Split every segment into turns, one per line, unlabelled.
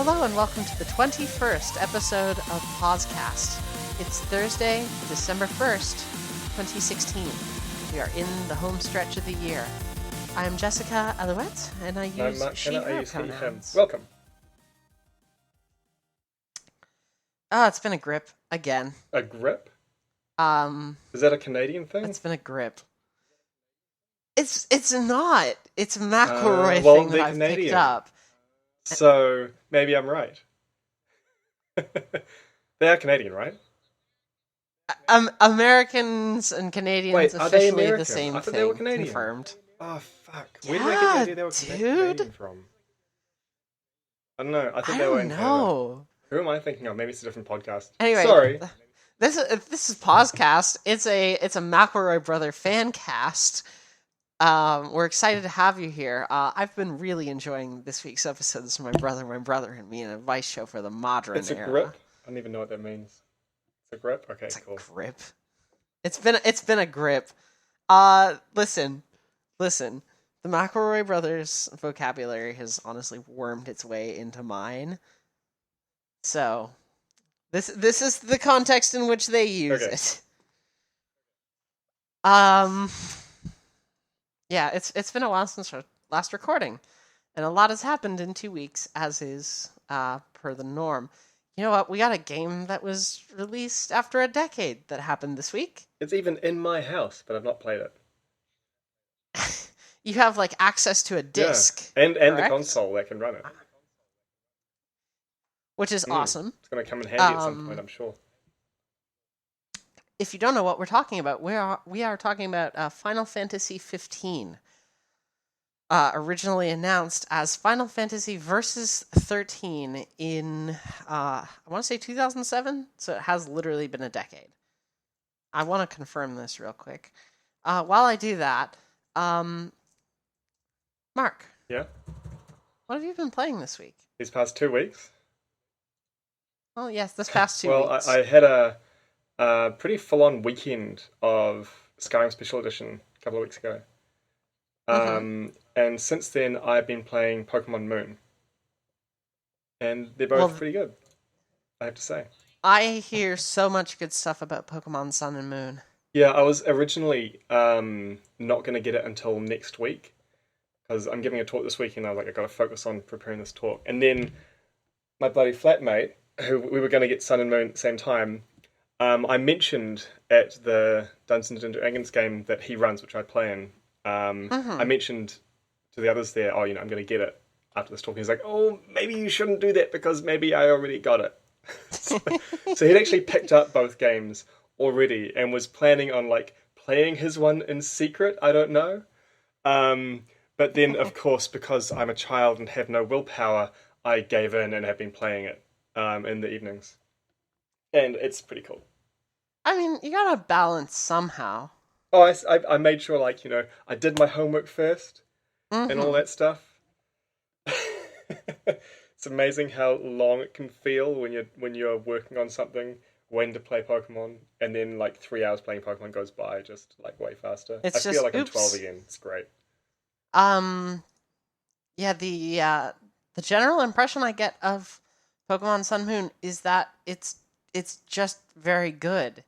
Hello and welcome to the 21st episode of PauseCast. It's Thursday, December 1st, 2016. We are in the home stretch of the year. I am Jessica Alouette, and I use she/her pronouns.
Welcome.
Oh, it's been a grip again.
A grip? Is that a Canadian thing?
It's been a grip. It's not. It's a McElroy thing that I've picked up.
So maybe I'm right. They are Canadian, right?
Americans and Canadians officially the same
I thought
thing.
they were Canadian.
Confirmed.
Oh fuck! Where did I get the idea they were Canadian from? I don't know. I thought they were in Canada. Who am I thinking of? Maybe it's a different podcast.
Anyway,
sorry.
This is PauseCast. It's a McElroy brother fan cast. We're excited to have you here. I've been really enjoying this week's episode. This is my brother, and me, an advice show for the modern era.
It's a grip? I don't even know what that means. It's a grip? Okay,
it's
cool.
A grip. It's been a grip. Listen. The McElroy brothers' vocabulary has honestly wormed its way into mine. So, this is the context in which they use it. Yeah, it's been a while since our last recording, and a lot has happened in 2 weeks, as is per the norm. You know what? We got a game that was released after a decade that happened this week.
It's even in my house, but I've not played it.
You have access to a disc,
and the console that can run it,
which is awesome.
It's going to come in handy at some point, I'm sure.
If you don't know what we're talking about, we are talking about Final Fantasy 15, originally announced as Final Fantasy Versus 13 in, I want to say 2007, so it has literally been a decade. I want to confirm this real quick. While I do that, Mark.
Yeah?
What have you been playing this week?
These past 2 weeks?
Oh, yes, this past 2
Well,
weeks.
I had a pretty full-on weekend of Skyrim Special Edition a couple of weeks ago. And since then, I've been playing Pokemon Moon. And they're both pretty good, I have to say.
I hear so much good stuff about Pokemon Sun and Moon.
Yeah, I was originally not going to get it until next week, because I'm giving a talk this week, and I was like, I've got to focus on preparing this talk. And then my bloody flatmate, who we were going to get Sun and Moon at the same time, I mentioned at the Dungeons and Dragons game that he runs, which I play in. I mentioned to the others there, I'm going to get it after this talk. He's like, maybe you shouldn't do that because maybe I already got it. so he'd actually picked up both games already and was planning on playing his one in secret. I don't know. But then, of course, because I'm a child and have no willpower, I gave in and have been playing it in the evenings. And it's pretty cool.
I mean, you gotta balance somehow.
Oh, I made sure, I did my homework first and all that stuff. It's amazing how long it can feel when you're working on something, when to play Pokemon, and then 3 hours playing Pokemon goes by just way faster. I feel like I'm 12 again. It's great.
Yeah, the general impression I get of Pokemon Sun Moon is that it's just very good.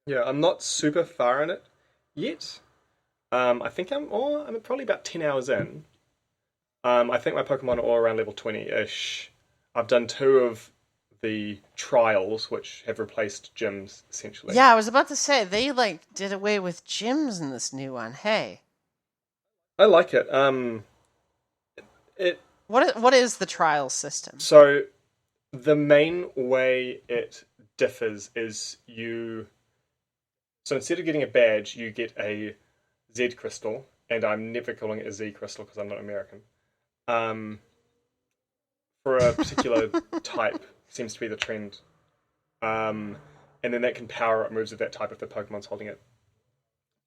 Yeah, I'm not super far in it yet. I think I'm probably about 10 hours in. I think my Pokemon are all around level 20-ish. I've done 2 of the trials, which have replaced gyms, essentially.
Yeah, I was about to say, they, did away with gyms in this new one. Hey.
I like it.
What is the trial system?
So, the main way it differs is so instead of getting a badge, you get a Z crystal, and I'm never calling it a Z crystal because I'm not American. For a particular type, seems to be the trend. And then that can power up moves of that type if the Pokemon's holding it.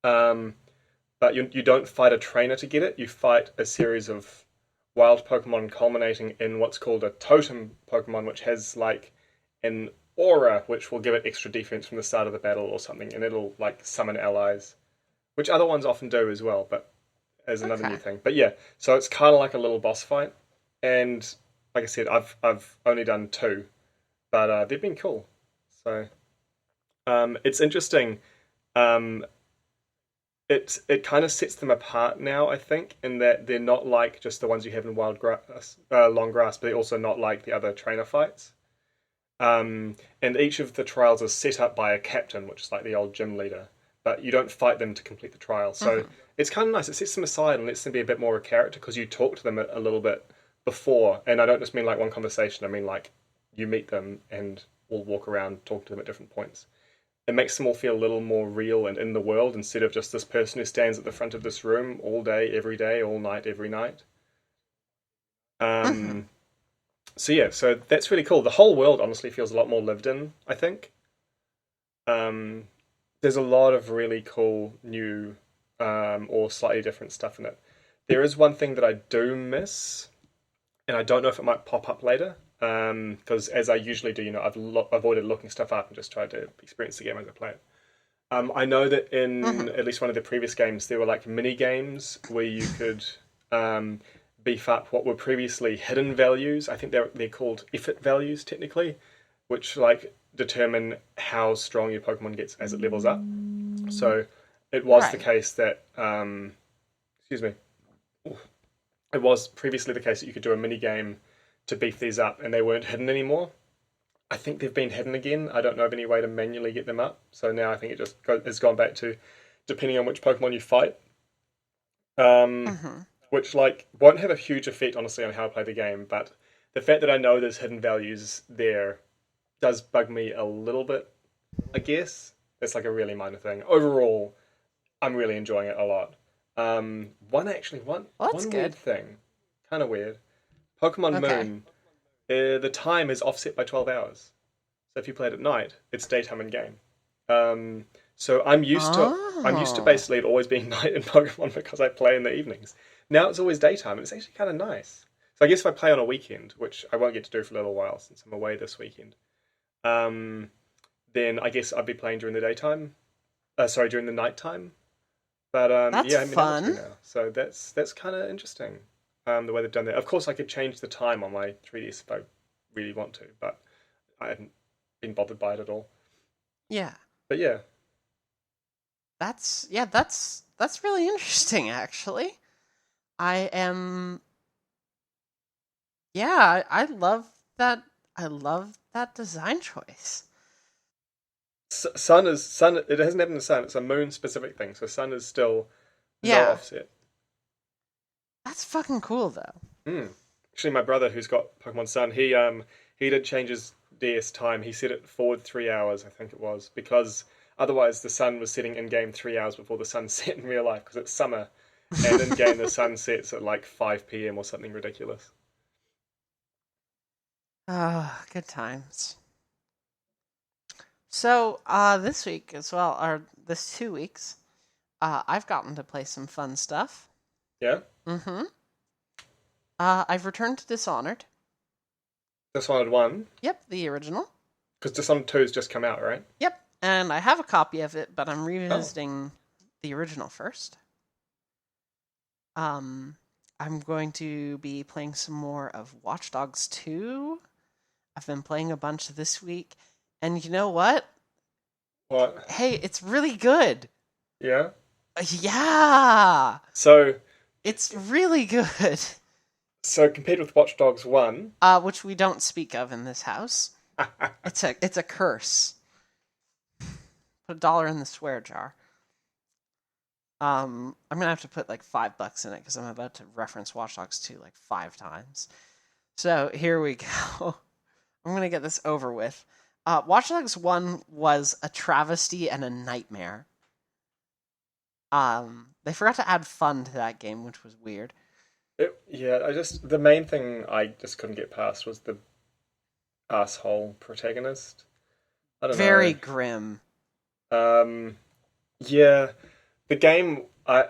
But you don't fight a trainer to get it, you fight a series of wild Pokemon culminating in what's called a totem Pokemon, which has an aura which will give it extra defense from the start of the battle or something, and it'll summon allies, which other ones often do as well, but as another new thing. But yeah, so it's kind of like a little boss fight, and like I said, I've only done two, but they've been cool. So it's interesting. Um, it kind of sets them apart now, I think, in that they're not like just the ones you have in wild grass, long grass, but they're also not like the other trainer fights. And each of the trials is set up by a captain, which is like the old gym leader, but you don't fight them to complete the trial. So
Mm-hmm.
it's kind of nice. It sets them aside and lets them be a bit more of a character because you talk to them a little bit before. And I don't just mean like one conversation, I mean like you meet them and we'll walk around, talk to them at different points. It makes them all feel a little more real and in the world instead of just this person who stands at the front of this room all day, all night, every night.
Mm-hmm.
Um, so yeah, so that's really cool. The whole world honestly feels a lot more lived in, I think. Um, there's a lot of really cool new or slightly different stuff in it. There is one thing that I do miss, and I don't know if it might pop up later. Because as I usually do, I've avoided looking stuff up and just tried to experience the game as I play it. I know that in
Mm-hmm.
at least one of the previous games, there were like mini games where you could um, beef up what were previously hidden values. I think they're called effort values technically, which like determine how strong your Pokemon gets as it levels up. So it was the
Right.
case that excuse me, it was previously the case that you could do a mini game to beef these up, and they weren't hidden anymore. I think they've been hidden again. I don't know of any way to manually get them up. So now I think has gone back to depending on which Pokemon you fight, um,
Mm-hmm.
which like won't have a huge effect honestly on how I play the game. But the fact that I know there's hidden values there does bug me a little bit. I guess it's like a really minor thing. Overall, I'm really enjoying it a lot.
Well, that's
One weird
good.
thing, kind of weird. Pokemon
Okay.
Moon, the time is offset by 12 hours. So if you play it at night, it's daytime in game. Um, so I'm used to
Oh,
basically it always being night in Pokemon because I play in the evenings. Now it's always daytime, and it's actually kind of nice. So I guess if I play on a weekend, which I won't get to do for a little while since I'm away this weekend, um, then I guess I'd be playing during the daytime. Sorry, during the nighttime. But
that's
yeah, I haven't been able to
fun.
now. So that's kind of interesting. The way they've done that. Of course, I could change the time on my 3DS if I really want to, but I hadn't been bothered by it at all.
Yeah.
But yeah,
That's really interesting actually. I am yeah, I love that I love that design choice.
Sun is Sun. It hasn't happened to Sun. It's a Moon specific thing. So Sun is still no
Yeah.
offset.
That's fucking cool though.
Hmm. Actually, my brother who's got Pokemon Sun, he did change his DS time. He set it forward 3 hours, I think it was, because otherwise the sun was setting in game 3 hours before the sun set in real life because it's summer, and in game the sun sets at like 5 p.m. or something ridiculous.
Ah, good times. So, this week as well, or this 2 weeks, I've gotten to play some fun stuff.
Yeah,
Mm-hmm. I've returned to Dishonored.
Dishonored one
Yep, the original.
because Dishonored two has just come out, right?
Yep, and I have a copy of it, but I'm
Oh,
revisiting the original first. Um, I'm going to be playing some more of Watch Dogs 2. I've been playing a bunch this week, and you know what?
what?
Hey, it's really good.
Yeah.
Yeah,
So
it's really good.
so compared with Watch Dogs one,
Which we don't speak of in this house. It's a curse. Put $1 in the swear jar. I'm gonna have to put like $5 in it because I'm about to reference Watch Dogs 2 like 5 times. So here we go. I'm gonna get this over with. Watch Dogs 1 was a travesty and a nightmare. They forgot to add fun to that game, which was weird.
yeah, I just the main thing I just couldn't get past was the asshole protagonist. I don't
Very
know.
grim.
Um, yeah, the game I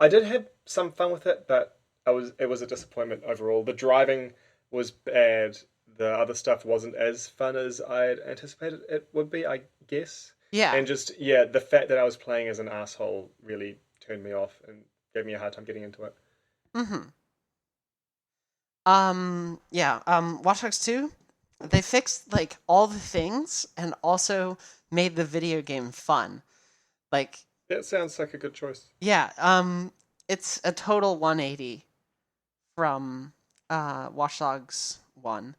did have some fun with it, but it was a disappointment overall. The driving was bad. The other stuff wasn't as fun as I'd anticipated it would be, I guess.
Yeah.
And just yeah, the fact that I was playing as an asshole really turned me off and gave me a hard time getting into it.
Mm-hmm. Yeah. Watch Dogs 2. They fixed like all the things and also made the video game fun. Like,
That sounds like a good choice.
yeah. It's a total 180 from Watch Dogs 1.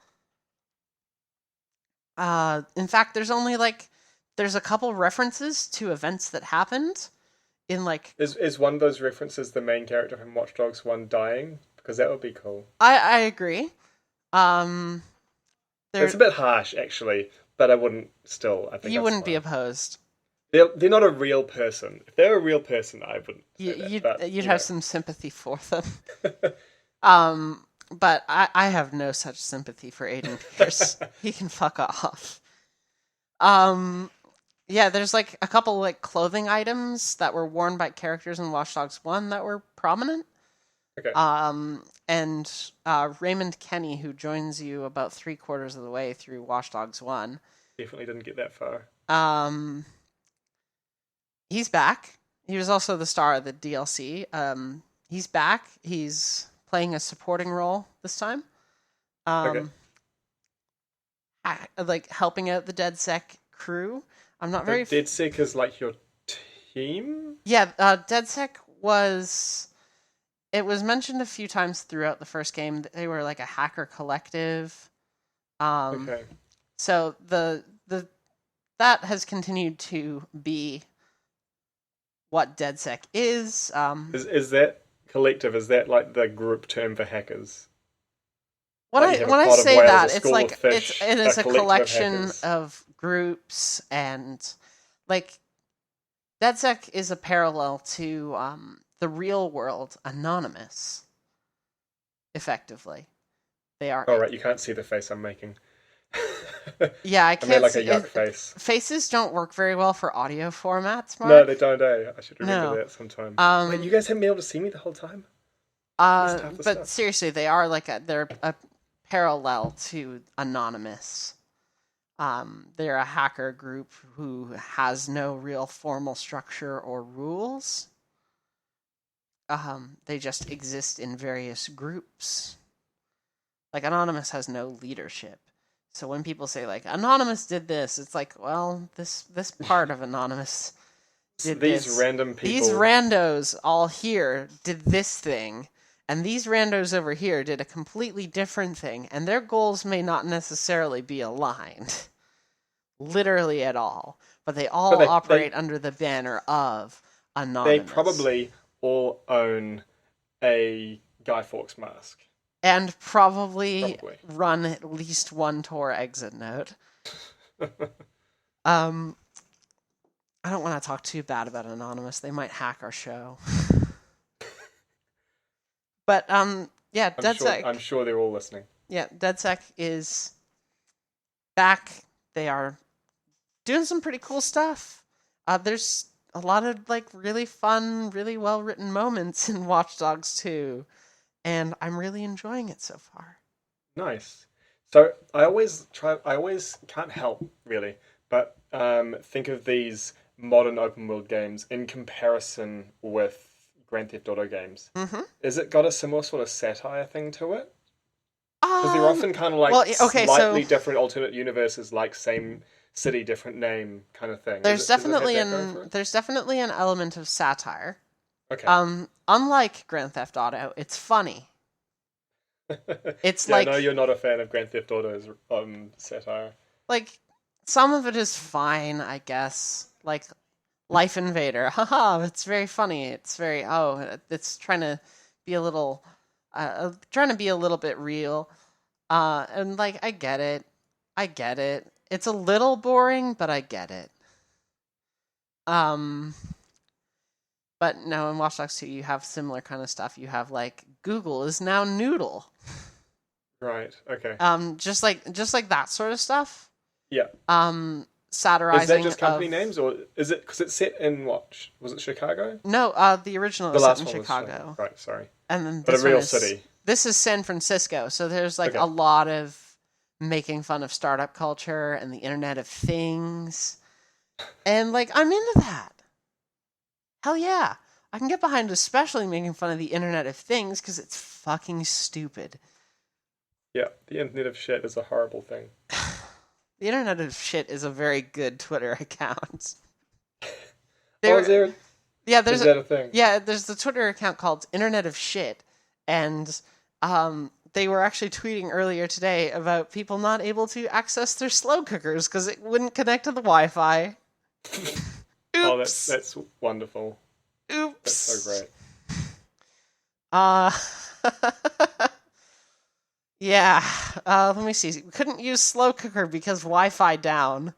In fact, there's a couple references to events that happened in like
Is one of those references the main character from Watch Dogs 1 dying? Because that would be cool.
I agree. Um,
It's
there
a bit harsh, actually, but I wouldn't still. I think
you
that's
wouldn't be
fine.
opposed.
They're not a real person. If they're a real person, I wouldn't
You,
say that.
you'd
But,
you'd
you
have
know.
some sympathy for them. But I have no such sympathy for Aiden Pierce. He can fuck off. Um, yeah, there's like a couple like clothing items that were worn by characters in Watch Dogs 1 that were prominent.
Okay.
And Raymond Kenny, who joins you about 3/4 of the way through Watch Dogs 1,
Definitely didn't get that far.
um, he's back. He was also the star of the DLC. He's back. He's playing a supporting role this time.
Okay.
Like helping out the DedSec crew. I'm not
So
very.
DeadSec is like your team?
Yeah, DedSec was. It was mentioned a few times throughout the first game that they were like a hacker collective.
Okay.
So the that has continued to be what DedSec is.
Is that collective? Is that like the group term for hackers?
When
Like you have a
when I
pot of
say
whales,
that,
a
it's
school
like
of fish,
it is a
collective of
collection
hackers.
of groups, and like DedSec is a parallel to the real world Anonymous. Effectively, they are.
All right, you can't see the face I'm making.
Yeah, I
I made
can't
like a
see
yuck
it.
Face.
Faces don't work very well for audio formats,
No,
Mark.
they don't. I should remember
No.
that sometime. Wait, you guys haven't been able to see me the whole time? Missed half the
But
stuff.
seriously, they are like they're a parallel to Anonymous. They're a hacker group who has no real formal structure or rules. They just exist in various groups. Like Anonymous has no leadership. So when people say like Anonymous did this, it's like, well, this part of Anonymous did
These
this.
random
These
people.
randos all here did this thing, and these randos over here did a completely different thing, and their goals may not necessarily be aligned, literally at all. But they all
But
operate under the banner of
they
Anonymous.
probably all own a Guy Fawkes mask.
And probably
Probably.
run at least one Tor exit node. Um, I don't want to talk too bad about Anonymous. They might hack our show. But yeah, DedSec.
I'm sure they're all listening.
Yeah, DedSec is back. They are doing some pretty cool stuff. There's a lot of like really fun, really well written moments in Watch Dogs 2, and I'm really enjoying it so far.
Nice. So I always can't help really, but think of these modern open world games in comparison with Grand Theft Auto games.
Mm-hmm.
Is it got a similar sort of satire thing to it? Because they're often kind of like slightly different alternate universes, like same city, different name kind of thing.
There's
Does it have
definitely
that going for it?
there's definitely an element of satire.
Okay.
Unlike Grand Theft Auto, it's funny. It's
yeah,
like
no, you're not a fan of Grand Theft Auto's satire.
like some of it is fine, I guess. Like Life Invader, haha, it's very funny. It's very it's trying to be a little bit real. And like I get it. It's a little boring, but I get it. But no, in Watch Dogs 2 you have similar kind of stuff. You have like Google is now Noodle.
Right. Okay.
Just like that sort of stuff.
Yeah.
Satirizing.
Is that just company names, or is it because it's set in what? Was it Chicago?
No, the original
The
is
last
set in
one was
Chicago.
right. Sorry.
And then
But
this
a real
one is,
city.
This is San Francisco, so there's like
Okay.
a lot of making fun of startup culture and the Internet of Things, and like I'm into that. Hell yeah, I can get behind, especially making fun of the Internet of Things because it's fucking stupid.
Yeah, the internet of shit is a horrible thing.
The Internet of Shit is a very good Twitter account.
Oh, is
There,
there?
yeah,
Is that a thing?
there's the Twitter account called Internet of Shit, and they were actually tweeting earlier today about people not able to access their slow cookers because it wouldn't connect to the Wi-Fi.
Oh,
Oops.
that's wonderful. That's so
Oops.
great.
Uh, yeah. Let me see. We couldn't use slow cooker because Wi-Fi down.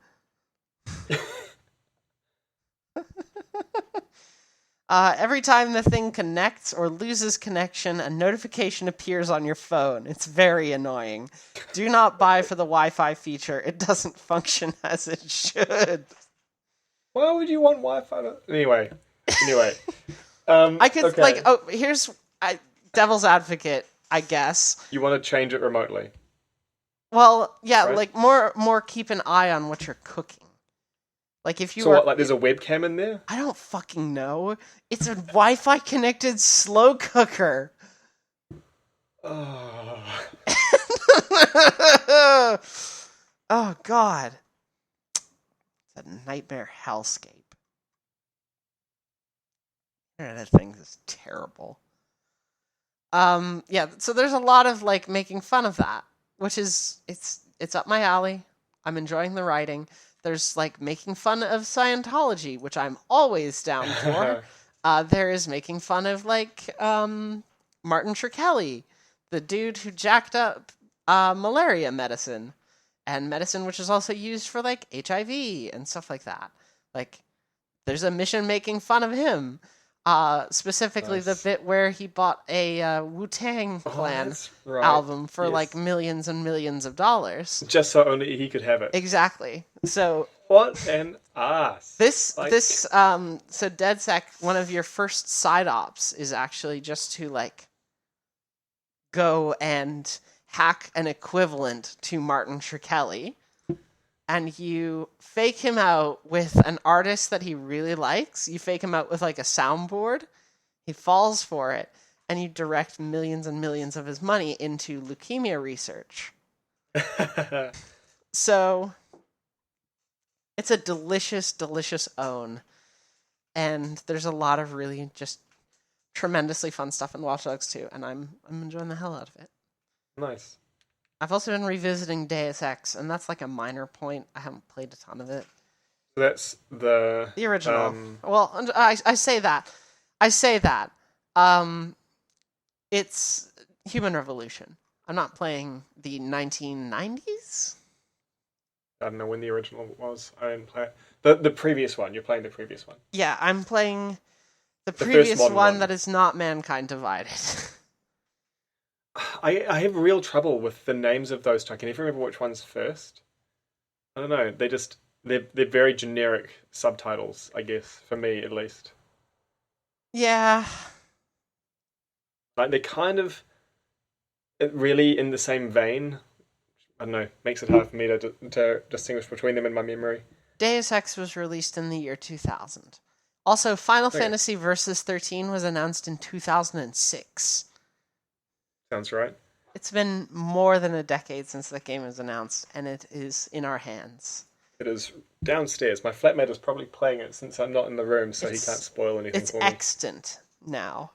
Every time the thing connects or loses connection, a notification appears on your phone. It's very annoying. Do not buy for the Wi-Fi feature. It doesn't function as it should.
Why would you want Wi-Fi? Anyway.
I could
Okay.
here's devil's advocate, I guess.
You want to change it remotely,
Well, yeah,
right?
like more keep an eye on what you're cooking. Like if you
So
are,
what? Like, there's a webcam in there?
I don't fucking know. It's a Wi-Fi connected slow cooker.
Oh.
Oh God, it's a nightmare hellscape. That thing is terrible. Yeah. So there's a lot of like making fun of that, which is it's up my alley. I'm enjoying the writing. There's like making fun of Scientology, which I'm always down for. There is making fun of like Martin Shkreli, the dude who jacked up malaria medicine, and medicine which is also used for like HIV and stuff like that. Like, there's a mission making fun of him. Specifically the
Nice.
bit where he bought a Wu-Tang
Oh,
Clan
that's right.
album for like
Yes.
millions and millions of dollars.
Just so only he could have it.
Exactly. So
What an ass. Like,
so DedSec, one of your first side ops is actually just to like go and hack an equivalent to Martin Shkreli, and you fake him out with an artist that he really likes. You fake him out with like a soundboard. He falls for it, and you direct millions and millions of his money into leukemia research. So it's a delicious, delicious own. And there's a lot of really just tremendously fun stuff in Watch Dogs 2, and I'm enjoying the hell out of it.
nice.
I've also been revisiting Deus Ex, and that's like a minor point. I haven't played a ton of it.
So that's
The original.
um,
Well, I say that. I say that. It's Human Revolution. I'm not playing the 1990s.
I don't know when the original was. I didn't play it. The previous one. You're playing the previous one.
Yeah, I'm playing the
first
previous
modern
one
one.
that is not Mankind Divided.
I have real trouble with the names of those two. I can never remember which one's first. I don't know. They're very generic subtitles, I guess, for me at least.
Yeah.
Like they're kind of really in the same vein. I don't know. Makes it hard for me to distinguish between them in my memory.
Deus Ex was released in the year 2000. Also, Final
Okay.
Fantasy Versus 13 was announced in 2006.
Sounds right.
It's been more than a decade since the game was announced, and it is in our hands.
It is downstairs. My flatmate is probably playing it since I'm not in the room, so he
It's-
can't spoil anything
It's
for me.
extant now.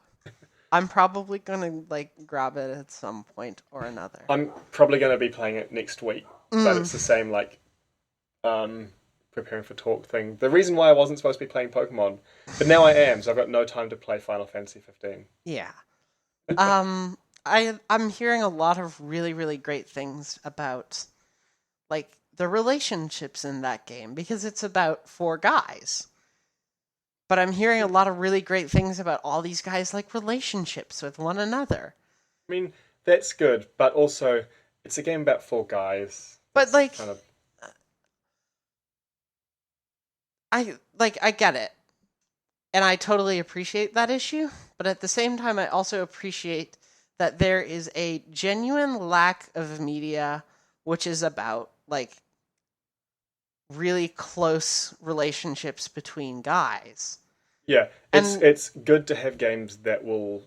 I'm probably gonna like grab it at some point or another.
I'm probably going to be playing it next week, but it's the same like preparing for talk thing. The reason why I wasn't supposed to be playing Pokemon, but now I am, so I've got no time to play Final Fantasy 15.
Yeah. I'm hearing a lot of really, really great things about like the relationships in that game because it's about four guys. But I'm hearing a lot of really great things about all these guys like relationships with one another.
I mean, that's good, but also it's a game about four guys.
But
It's
like
kind of
I get it. And I totally appreciate that issue, but at the same time I also appreciate that there is a genuine lack of media which is about like really close relationships between guys.
yeah.
And-
It's good to have games that will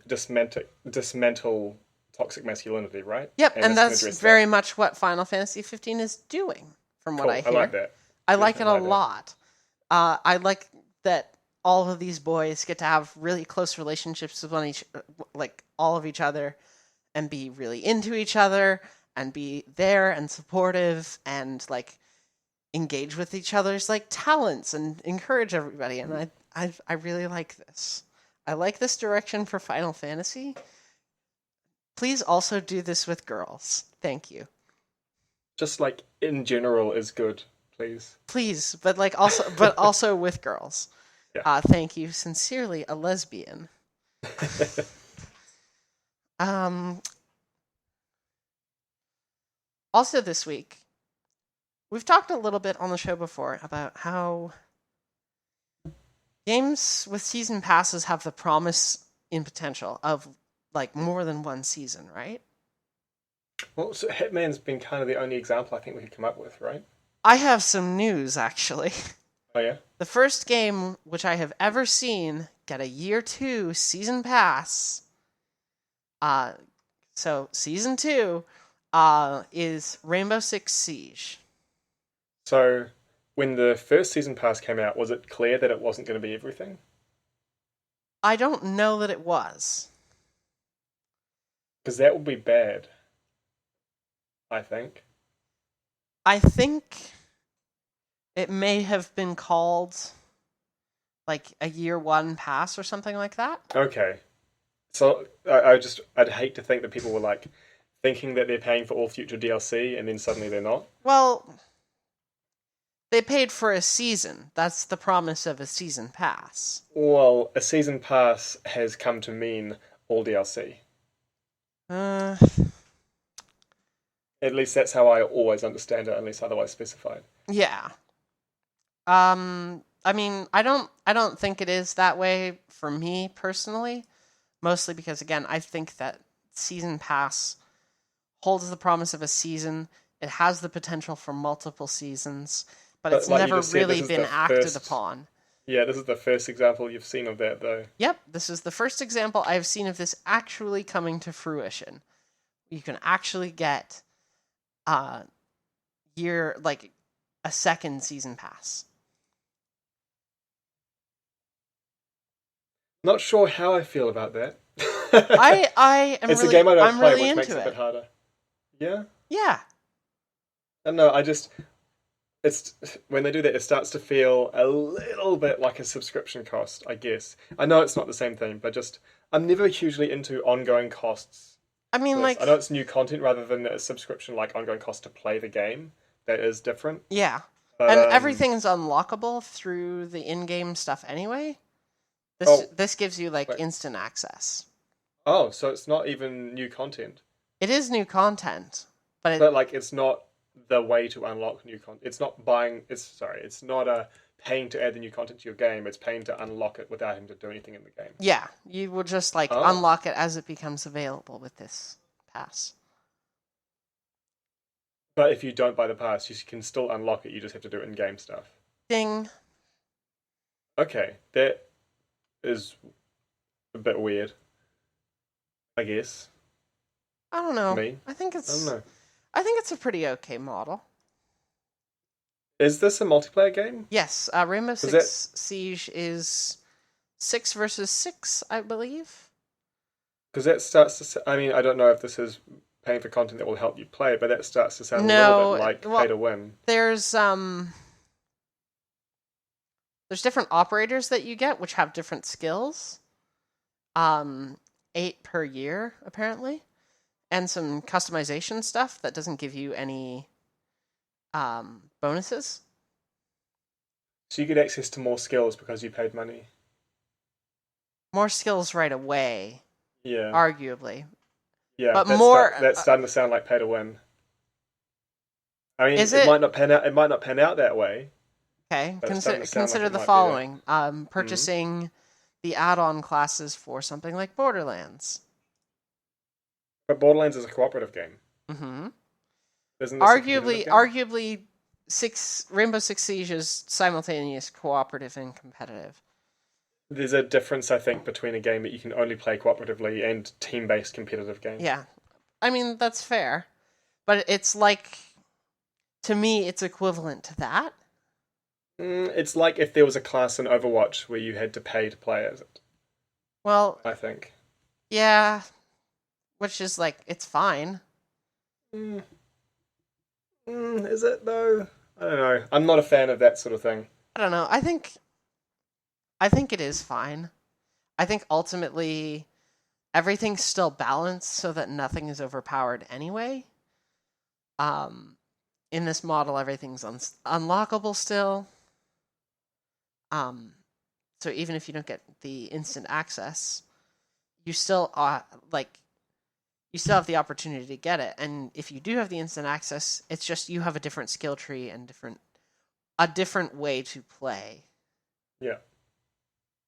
dismantle toxic masculinity, right?
Yep,
And
and
this can
that's
address
very
that.
much what Final Fantasy 15 is doing, from what
Cool.
I
I
hear.
like that.
I like it a
Definitely like that.
lot. I like that all of these boys get to have really close relationships with all of each other, and be really into each other, and be there and supportive, and like engage with each other's like talents and encourage everybody. And I really like this. I like this direction for Final Fantasy. Please also do this with girls. Thank you.
Just like in general is good, please.
Please, but also with girls.
Yeah.
Thank you sincerely, a lesbian. Um. Also, this week we've talked a little bit on the show before about how games with season passes have the promise in potential of like more than one season, right?
Well, so Hitman's been kind of the only example I think we could come up with, right?
I have some news actually.
Oh yeah.
The first game which I have ever seen get a year 2 season pass. So season 2 is Rainbow Six Siege.
So when the first season pass came out, was it clear that it wasn't going to be everything?
I don't know that it was.
Because that would be bad. I think.
I think it may have been called like a year 1 pass or something like that.
Okay. So I'd hate to think that people were like thinking that they're paying for all future DLC and then suddenly they're not.
Well, they paid for a season. That's the promise of a season pass.
Well, a season pass has come to mean all DLC.
Uh,
At least that's how I always understand it, unless otherwise specified.
yeah. I mean, I don't think it is that way for me personally, mostly because again, I think that season pass holds the promise of a season. It has the potential for multiple seasons, but it's
like
never really been acted upon.
Yeah, this is the first example you've seen of that, though.
Yep, this is the first example I've seen of this actually coming to fruition. You can actually get a second season pass.
Not sure how I feel about that.
I am
it's
really,
a game I don't
I'm
play,
really
which
into
makes it a bit harder. Yeah?
Yeah.
I don't know, it's when they do that, it starts to feel a little bit like a subscription cost, I guess. I know it's not the same thing, but just I'm never hugely into ongoing costs.
I mean,
I know it's new content rather than a subscription, like ongoing cost to play the game. That is different.
Yeah.
But,
and everything's unlockable through the in-game stuff anyway. This gives you like instant access.
Oh, so it's not even new content.
It is new content, but
like it's not the way to unlock new content. It's not buying. It's not paying to add the new content to your game. It's paying to unlock it without having to do anything in the game.
Yeah, you will just unlock it as it becomes available with this pass.
But if you don't buy the pass, you can still unlock it. You just have to do it in game stuff.
Ding.
Okay, that is a bit weird, I guess.
I don't know.
Me?
I think
I don't know.
it's a pretty okay model.
Is this a multiplayer game?
Yes, Rainbow Six Siege is 6 versus 6, I believe.
Because that starts to. I mean, I don't know if this is paying for content that will help you play, but that starts to sound a little bit like pay to win.
There's different operators that you get, which have different skills. 8 per year, apparently. And some customization stuff that doesn't give you any bonuses.
So you get access to more skills because you paid money.
More skills right away.
Yeah.
Arguably.
Yeah,
but
that's starting to sound like pay to win. I mean, it might not pan out. It might not pan out that way.
Okay, consider the following: purchasing the add-on classes for something like Borderlands.
But Borderlands is a cooperative game.
Mm-hmm.
Isn't this
arguably, Rainbow Six Siege is simultaneous cooperative and competitive.
There's a difference, I think, between a game that you can only play cooperatively and team-based competitive games.
Yeah, I mean, that's fair. But it's like, to me, it's equivalent to that.
It's like if there was a class in Overwatch where you had to pay to play as it,
Well,
I think.
yeah, which is like, it's fine.
Mm, is it though? I don't know. I'm not a fan of that sort of thing.
I don't know. I think it is fine. I think ultimately everything's still balanced so that nothing is overpowered anyway. Um, in this model, everything's unlockable still. Um, so even if you don't get the instant access, you still like you still have the opportunity to get it. And if you do have the instant access, it's just you have a different skill tree and a different way to play.
Yeah.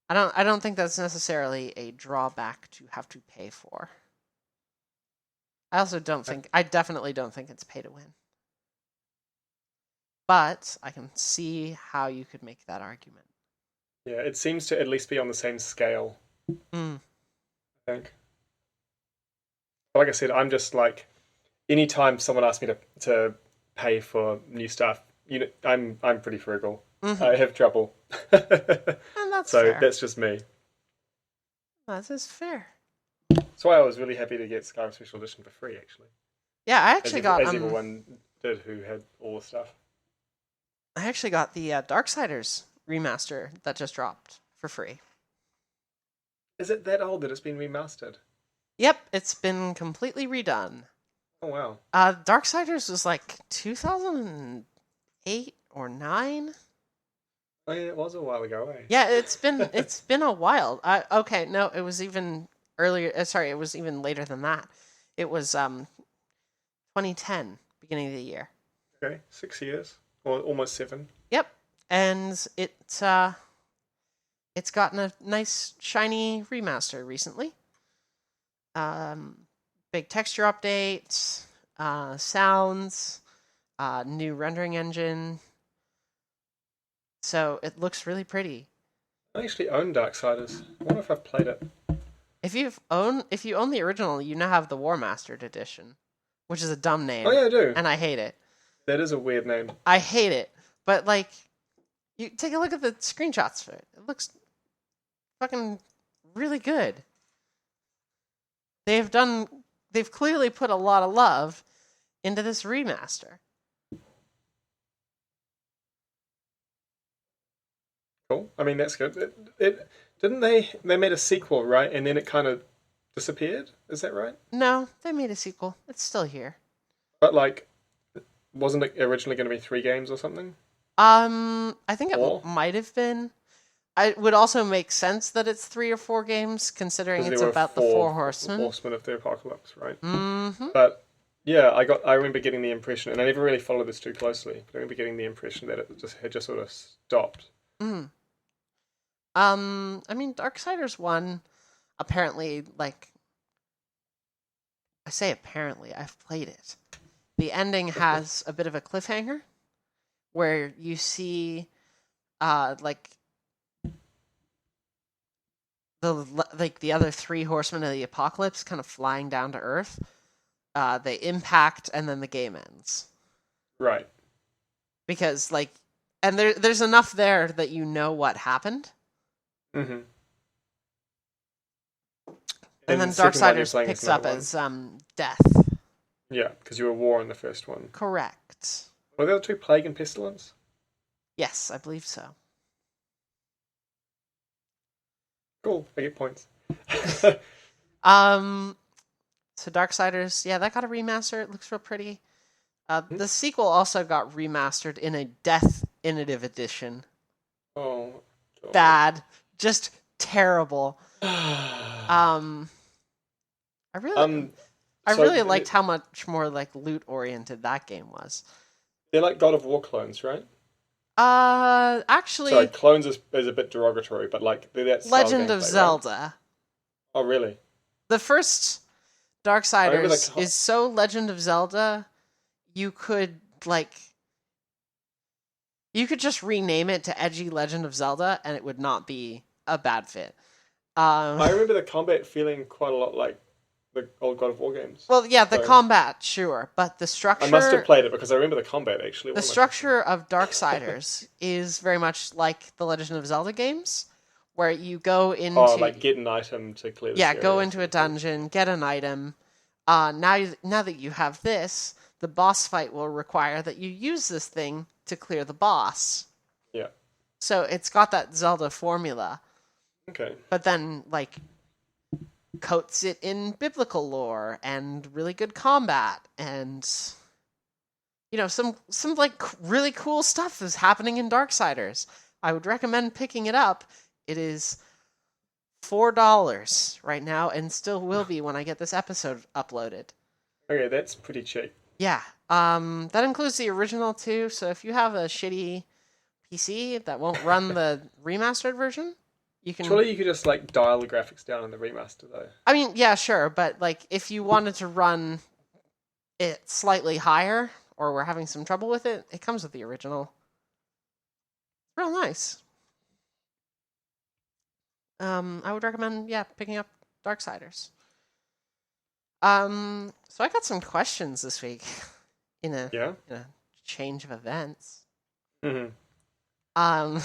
I don't think that's necessarily a drawback to have to pay for. I definitely don't think it's pay to win. But I can see how you could make that argument.
Yeah, it seems to at least be on the same scale,
Mm.
I think. But like I said, I'm just like anytime someone asks me to pay for new stuff, I'm pretty frugal.
Mm-hmm.
I have trouble.
And that's
So
fair.
that's just me.
That is fair.
That's why I was really happy to get Skyrim Special Edition for free, actually.
Yeah, I actually got
as everyone did who had all the stuff.
I actually got the Darksiders remaster that just dropped for free.
Is it that old that it's been remastered?
Yep, it's been completely redone.
Oh wow.
Darksiders was like 2008 or 9.
Oh yeah, it was a while ago, eh?
Yeah, it's been a while. Okay, no, it was even earlier. Sorry, it was even later than that. It was 2010, beginning of the year.
Okay, 6 years or almost 7.
Yep, and it's gotten a nice shiny remaster recently. Big texture updates, sounds, new rendering engine. So it looks really pretty.
I actually own Darksiders. I wonder if I've played it.
If you own the original, you now have the War Mastered edition, which is a dumb name.
Oh yeah, I do.
And I hate it.
That is a weird name.
I hate it. But like, you take a look at the screenshots for it. It looks fucking really good. They've clearly put a lot of love into this remaster.
Cool. I mean, that's good. It didn't they made a sequel, right? And then it kind of disappeared. Is that right?
No, they made a sequel. It's still here.
But like, wasn't it originally going to be 3 games or something?
I think
Four?
it might have been. It would also make sense that it's 3 or 4 games, considering it's about the 4 horsemen.
Horsemen of the Apocalypse, right?
Mm-hmm.
But yeah, I remember getting the impression, and I never really followed this too closely, but I remember getting the impression that it had just sort of stopped.
Mm. I mean, Darksiders 1, apparently, like, I say apparently, I've played it. The ending has a bit of a cliffhanger, where you see, like, the other 3 horsemen of the apocalypse kind of flying down to Earth. They impact, and then the game ends.
Right.
Because, like, and there's enough there that you know what happened.
Mm-hmm.
And then
the second one you're
Darksiders
playing
picks
is
up
another
as death.
Yeah, because you were war in the first one.
Correct.
Were the other 2 Plague and Pestilence?
Yes, I believe so.
Cool, I get points.
So Darksiders, yeah, that got a remaster. It looks real pretty. The sequel also got remastered in a Definitive Edition.
Oh, God.
Bad, just terrible. I really liked how much more like loot oriented that game was.
They're like God of War clones, right?
Actually,
Sorry, clones is a bit derogatory, but like they're that style
Legend of
gameplay,
Zelda.
Right? Oh, really?
The first Darksiders is so Legend of Zelda, you could just rename it to Edgy Legend of Zelda, and it would not be a bad fit.
I remember the combat feeling quite a lot like the old God of War games.
Well, yeah, the
So
combat, sure, but the
I must have
structure,
played it because I remember the combat actually.
the
What am I thinking?
structure of Darksiders is very much like the Legend of Zelda games, where you go
Oh,
into,
like get an item to clear this
yeah, go
area.
into
Sort
a
of thing.
dungeon, get an item. Now that you have this, the boss fight will require that you use this thing to clear the boss.
Yeah.
So it's got that Zelda formula,
Okay.
but then like coats it in biblical lore and really good combat and some like really cool stuff is happening in Darksiders. I would recommend picking it up. It is $4 right now and still will be when I get this episode uploaded.
Okay, that's pretty cheap.
Yeah. That includes the original too, so if you have a shitty PC that won't run the remastered version, you can.
Surely you could just like dial the graphics down in the remaster though.
I mean, yeah, sure, but like if you wanted to run it slightly higher or we're having some trouble with it, it comes with the original. Real nice. I would recommend, yeah, picking up Darksiders. So I got some questions this week in a
Yeah.
change of events.
hmm
Um,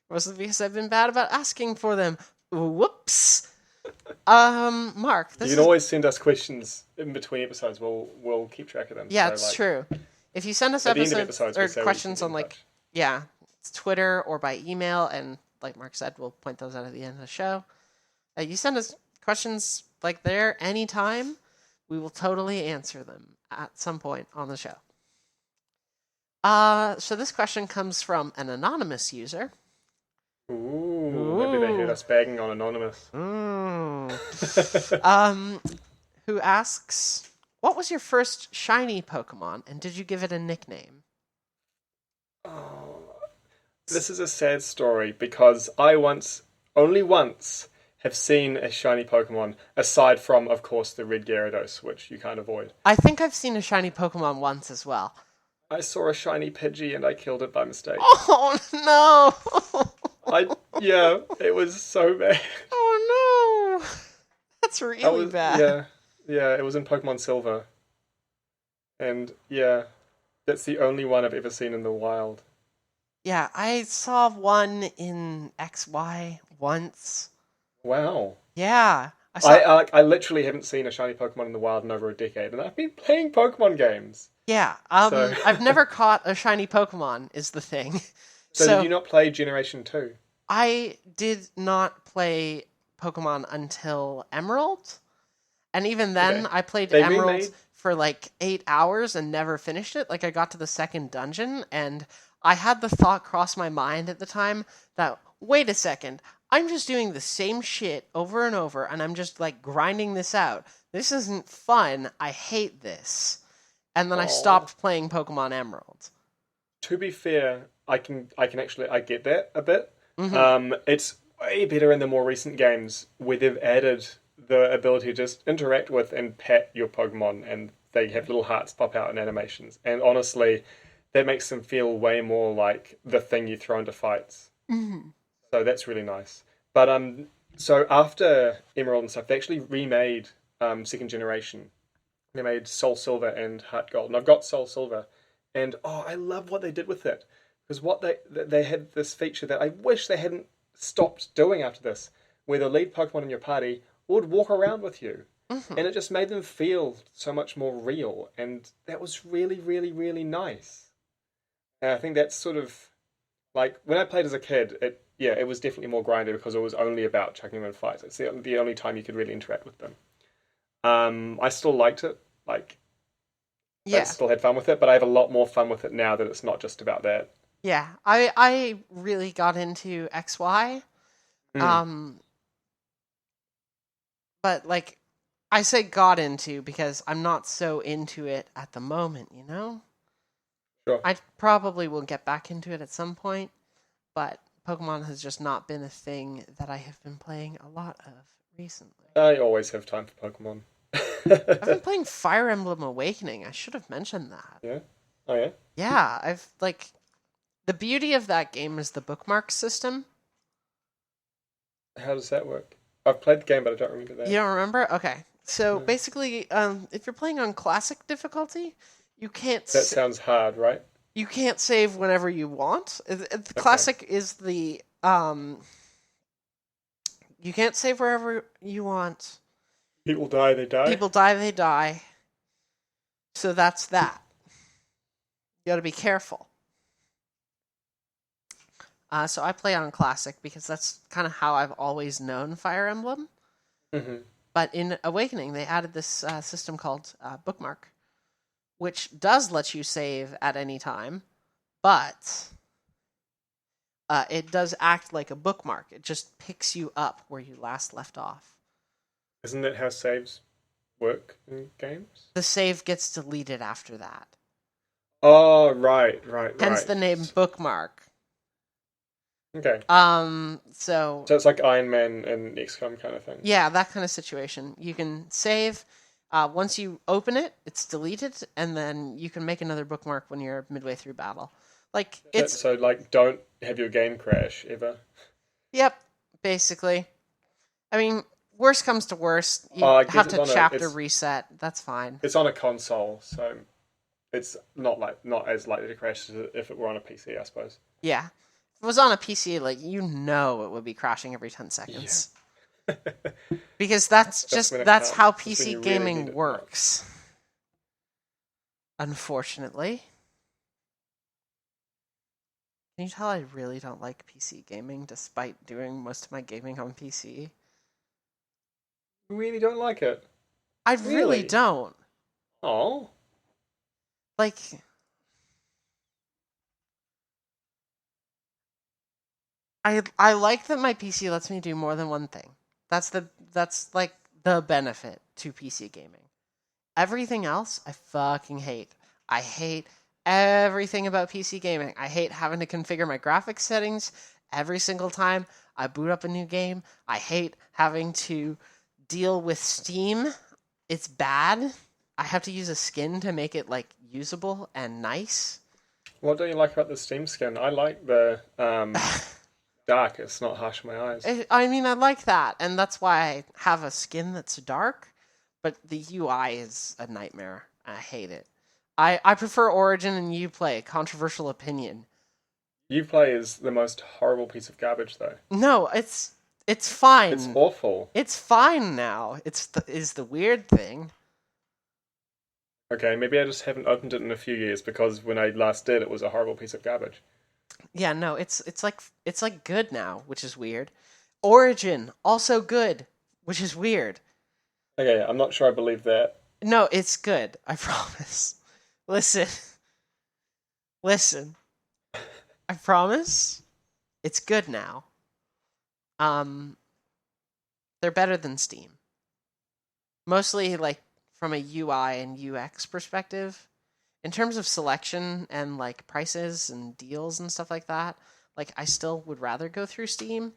mostly because I've been bad about asking for them. Whoops. Mark,
You can always send us questions in between episodes. We'll keep track of them.
Yeah,
So,
it's
like,
true. If you send us
at the end of
episodes
episodes, we
or
say we
questions
keep
on
in
like,
touch.
yeah, it's Twitter or by email, and like Mark said, we'll point those out at the end of the show. You send us questions like there anytime, we will totally answer them at some point on the show. So this question comes from an anonymous user.
Ooh, maybe they heard us bagging on Anonymous.
Who asks, what was your first shiny Pokemon, and did you give it a nickname?
Oh, this is a sad story because I only once, have seen a shiny Pokemon, aside from, of course, the red Gyarados, which you can't avoid.
I think I've seen a shiny Pokemon once as well.
I saw a shiny Pidgey and I killed it by mistake.
Oh no!
Yeah, it was so bad.
Oh no! That's really bad.
Yeah, it was in Pokemon Silver. And yeah, that's the only one I've ever seen in the wild.
Yeah, I saw one in XY once.
Wow.
Yeah, I saw.
I literally haven't seen a shiny Pokemon in the wild in over a decade, and I've been playing Pokemon games.
Yeah,
So-
I've never caught a shiny Pokemon. Is the thing.
So did you not play Generation 2?
I did not play Pokemon until Emerald, and even then,
Okay.
I played
They
Emerald
remade-
for like 8 hours and never finished it. Like I got to the second dungeon, and I had the thought cross my mind at the time that wait a second, I'm just doing the same shit over and over, and I'm just like grinding this out. This isn't fun. I hate this. And then I
Aw.
stopped playing Pokemon Emerald.
To be fair, I can actually I get that a bit.
Mm-hmm.
It's way better in the more recent games where they've added the ability to just interact with and pet your Pokemon, and they have little hearts pop out in animations. And honestly, that makes them feel way more like the thing you throw into fights.
Mm-hmm.
So that's really nice. But so after Emerald and stuff, they actually remade second generation. They made Soul Silver and Heart Gold, and I've got Soul Silver, and I love what they did with it because what they had this feature that I wish they hadn't stopped doing after this, where the lead Pokemon in your party would walk around with you, and it just made them feel so much more real, and that was really, really, really nice. And I think that's sort of like when I played as a kid, it was definitely more grindy because it was only about chucking them in fights. It's the only time you could really interact with them. I still liked it. Like, I
Yeah.
still had fun with it, but I have a lot more fun with it now that it's not just about that.
Yeah, I really got into XY. But like I say got into because I'm not so into it at the moment, you know?
Sure.
I probably will get back into it at some point, but Pokemon has just not been a thing that I have been playing a lot of recently.
I always have time for Pokemon.
I've been playing Fire Emblem Awakening. I should have mentioned that.
Yeah? Oh, yeah?
Yeah, I've like the beauty of that game is the bookmark system.
How does that work? I've played the game, but I don't remember that.
You don't remember? Okay. So
No.
basically, if you're playing on classic difficulty, you can't
That sounds hard, right?
you can't save whenever you want. The
Okay.
classic is the you can't save wherever you want.
People die, they die.
People die, they die. So that's that. You got to be careful. So I play on classic because that's kind of how I've always known Fire Emblem.
Hmm.
But in Awakening, they added this system called Bookmark, which does let you save at any time, but it does act like a bookmark. It just picks you up where you last left off.
Isn't that how saves work in games?
The save gets deleted after that.
Oh, right.
Hence the name Bookmark.
Okay.
So
So it's like Iron Man and XCOM kind of thing.
yeah, that kind of situation. You can save. Once you open it, it's deleted, and then you can make another bookmark when you're midway through battle. Like it's
So like, don't have your game crash ever.
yep, basically. I mean, worst comes to worst, you
I guess
have
it's
to
on
chapter reset. That's fine.
it's on a console, so it's not as likely to crash as if it were on a PC, I suppose.
Yeah, if it was on a PC, like it would be crashing every 10 seconds.
Yeah.
Because that's how
That's when
PC
you really
gaming
need it.
works. Unfortunately. Can you tell I really don't like PC gaming despite doing most of my gaming on PC?
You really don't like it.
I really don't.
Oh.
Like I like that my PC lets me do more than one thing. That's like the benefit to PC gaming. Everything else I fucking hate. I hate everything about PC gaming. I hate having to configure my graphics settings every single time I boot up a new game. I hate having to deal with Steam. It's bad. I have to use a skin to make it like usable and nice.
What don't you like about the Steam skin? I like the dark. It's not harsh on my eyes.
I mean, I like that, and that's why I have a skin that's dark, but the UI is a nightmare. I hate it. I prefer Origin and Uplay. Controversial opinion.
Uplay is the most horrible piece of garbage, though.
No, it's fine.
It's awful.
It's fine now. Is the weird thing.
Okay, maybe I just haven't opened it in a few years because when I last did, it was a horrible piece of garbage.
Yeah, no, it's like good now, which is weird. Origin also good, which is weird.
Okay, I'm not sure I believe that.
No, it's good. I promise. Listen. Listen. I promise. It's good now. They're better than Steam. Mostly like from a UI and UX perspective. In terms of selection and like prices and deals and stuff like that, like I still would rather go through Steam.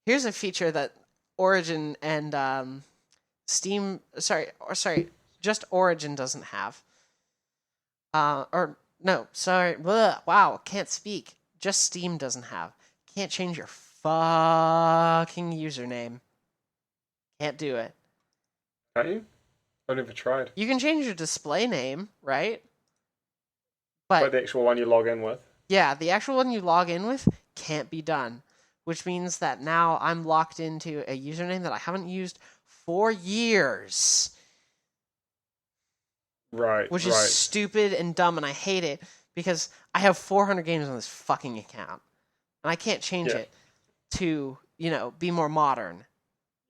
Here's a feature that Origin and Steam, just Origin doesn't have. Or no, sorry, wow, can't speak. Just Steam doesn't have. Can't change your fucking username. Can't do it.
Can't you? I've never tried.
You can change your display name, right?
But the actual one you log in with.
Yeah, the actual one you log in with can't be done, which means that now I'm locked into a username that I haven't used for years.
Right,
Which is stupid and dumb, and I hate it because I have 400 games on this fucking account, and I can't change it to, be more modern.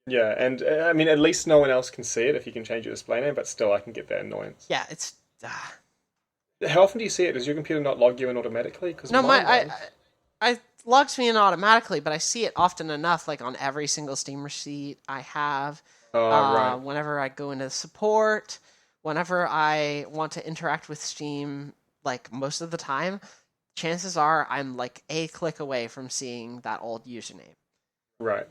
Yeah, and I mean, at least no one else can see it if you can change your display name, but still, I can get that annoyance.
Yeah, it's.
How often do you see it? Does your computer not log you in automatically? Cause
No,
I
logs me in automatically, but I see it often enough, like on every single Steam receipt I have.
Right.
Whenever I go into support, whenever I want to interact with Steam, like most of the time, chances are I'm like a click away from seeing that old username.
Right.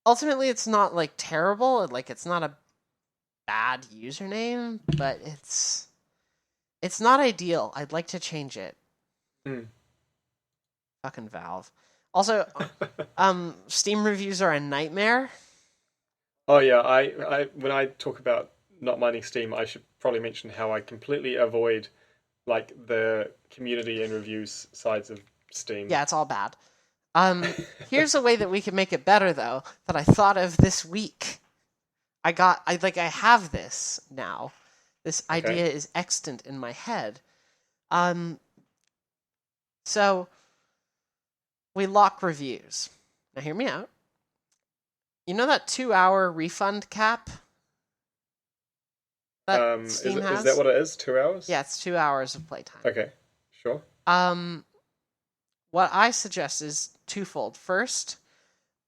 Ultimately, it's not like terrible. Like it's not a bad username, but it's not ideal. I'd like to change it.
Mm.
Fucking Valve. Also, Steam reviews are a nightmare.
Oh yeah, I when I talk about not minding Steam, I should probably mention how I completely avoid like the community and reviews sides of Steam.
Yeah, it's all bad. Here's a way that we can make it better, though, that I thought of this week. I have this now. This
Okay.
idea is extant in my head. Um, so we lock reviews. Now, hear me out. You know that 2-hour refund cap that Steam
Is that
has?
what it is? 2 hours?
Yeah, it's 2 hours of playtime.
Okay, sure.
Um, what I suggest is twofold. First,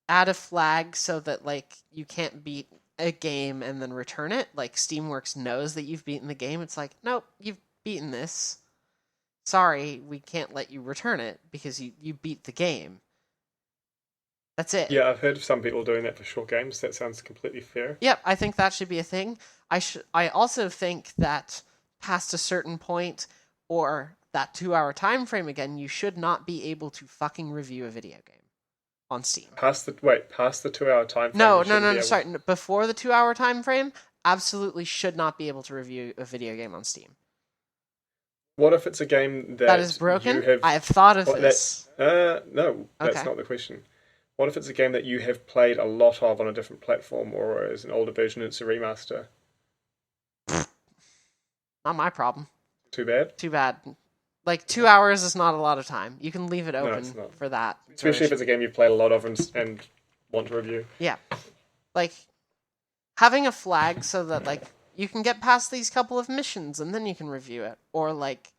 add a flag so that like you can't beat a game and then return it. Like Steamworks knows that you've beaten the game. It's like, nope, you've beaten this. Sorry, we can't let you return it because you beat the game. That's it.
Yeah, I've heard of some people doing that for short games. That sounds completely fair.
Yep, I think that should be a thing. I also think that past a certain point or that 2-hour time frame again, you should not be able to fucking review a video game on Steam.
Past the 2 hour time frame.
No,
you shouldn't be able-
sorry. Before the 2-hour time frame, absolutely should not be able to review a video game on Steam.
What if it's a game
That is broken.
you have?
I have thought of
What,
this.
No, that's
Okay.
not the question. What if it's a game that you have played a lot of on a different platform, or as an older version, it's a remaster?
Not my problem.
Too bad.
Too bad. Like 2 hours is not a lot of time. You can leave it
No,
open
it's not.
for that.
Especially if it's a game you've played a lot of and want to review.
Yeah. Like having a flag so that like you can get past these couple of missions and then you can review it, or like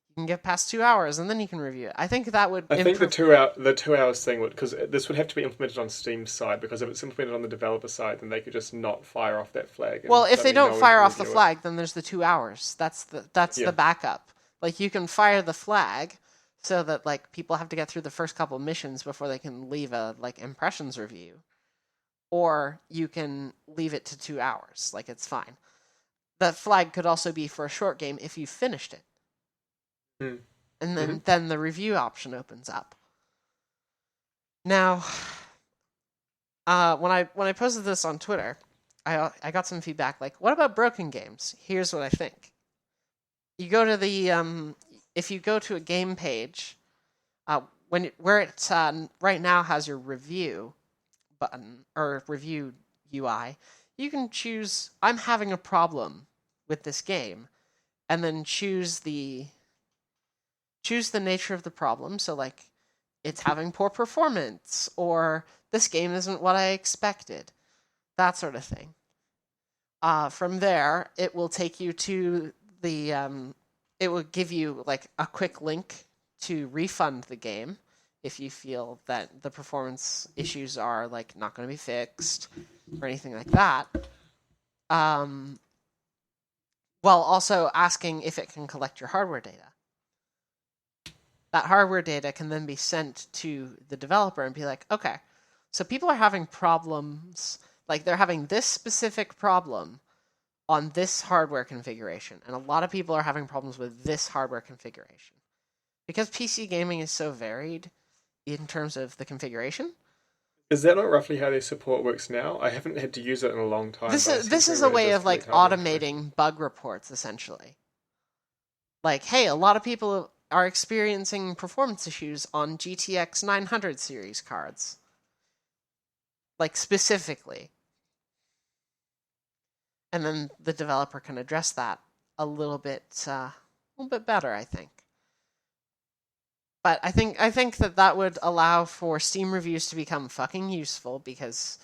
you can get past 2 hours and then you can review it. I think that would.
I think the 2 hours thing would, because this would have to be implemented on Steam's side, because if it's implemented on the developer side, then they could just not fire off that flag.
Well, if they
suddenly no
don't
one
fire
can
off the
review it.
flag, then there's the 2 hours. That's
Yeah.
the backup. Like you can fire the flag so that like people have to get through the first couple missions before they can leave a like impressions review, or you can leave it to 2 hours. Like it's fine. That flag could also be for a short game if you finished it,
Hmm.
and then the review option opens up. Now, when I posted this on Twitter, I got some feedback like, "What about broken games?" Here's what I think. You go to the if you go to a game page, where it right now has your review button or review UI, you can choose I'm having a problem with this game, and then choose the nature of the problem. So like it's having poor performance, or this game isn't what I expected, that sort of thing. From there, it will take you to the it will give you like a quick link to refund the game if you feel that the performance issues are like not going to be fixed or anything like that. While also asking if it can collect your hardware data. That hardware data can then be sent to the developer and be like, okay, so people are having problems, like they're having this specific problem on this hardware configuration, and a lot of people are having problems with this hardware configuration. Because PC gaming is so varied in terms of the configuration.
Is that not roughly how their support works now? I haven't had to use it in a long time.
This
but I
is
seem to
a
remember
way
just
of like
collect hardware
automating bug reports essentially. Like, hey, a lot of people are experiencing performance issues on GTX 900 series cards. Like specifically. And then the developer can address that a little bit better, I think. But I think that would allow for Steam reviews to become fucking useful, because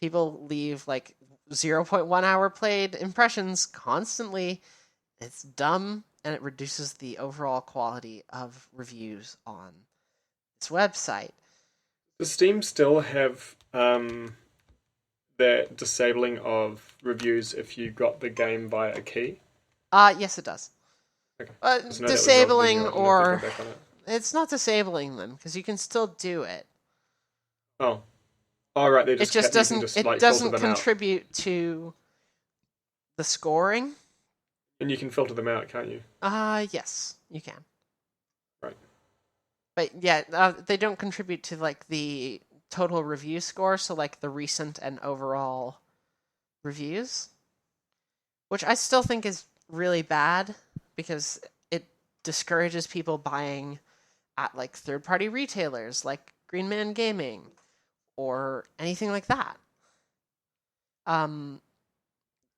people leave like 0.1 hour played impressions constantly. It's dumb, and it reduces the overall quality of reviews on this website.
Does Steam still have that disabling of reviews if you got the game via a key?
Yes, it does.
Okay.
Disabling, or
back on it.
it's not disabling them because you can still do it.
Oh, right. They just
It just doesn't.
just,
It
like,
doesn't
filter them out.
contribute to the scoring.
And you can filter them out, can't you?
Yes, you can.
Right.
But yeah, they don't contribute to like the total review score, so like the recent and overall reviews, which I still think is really bad because it discourages people buying at like third-party retailers like Green Man Gaming or anything like that.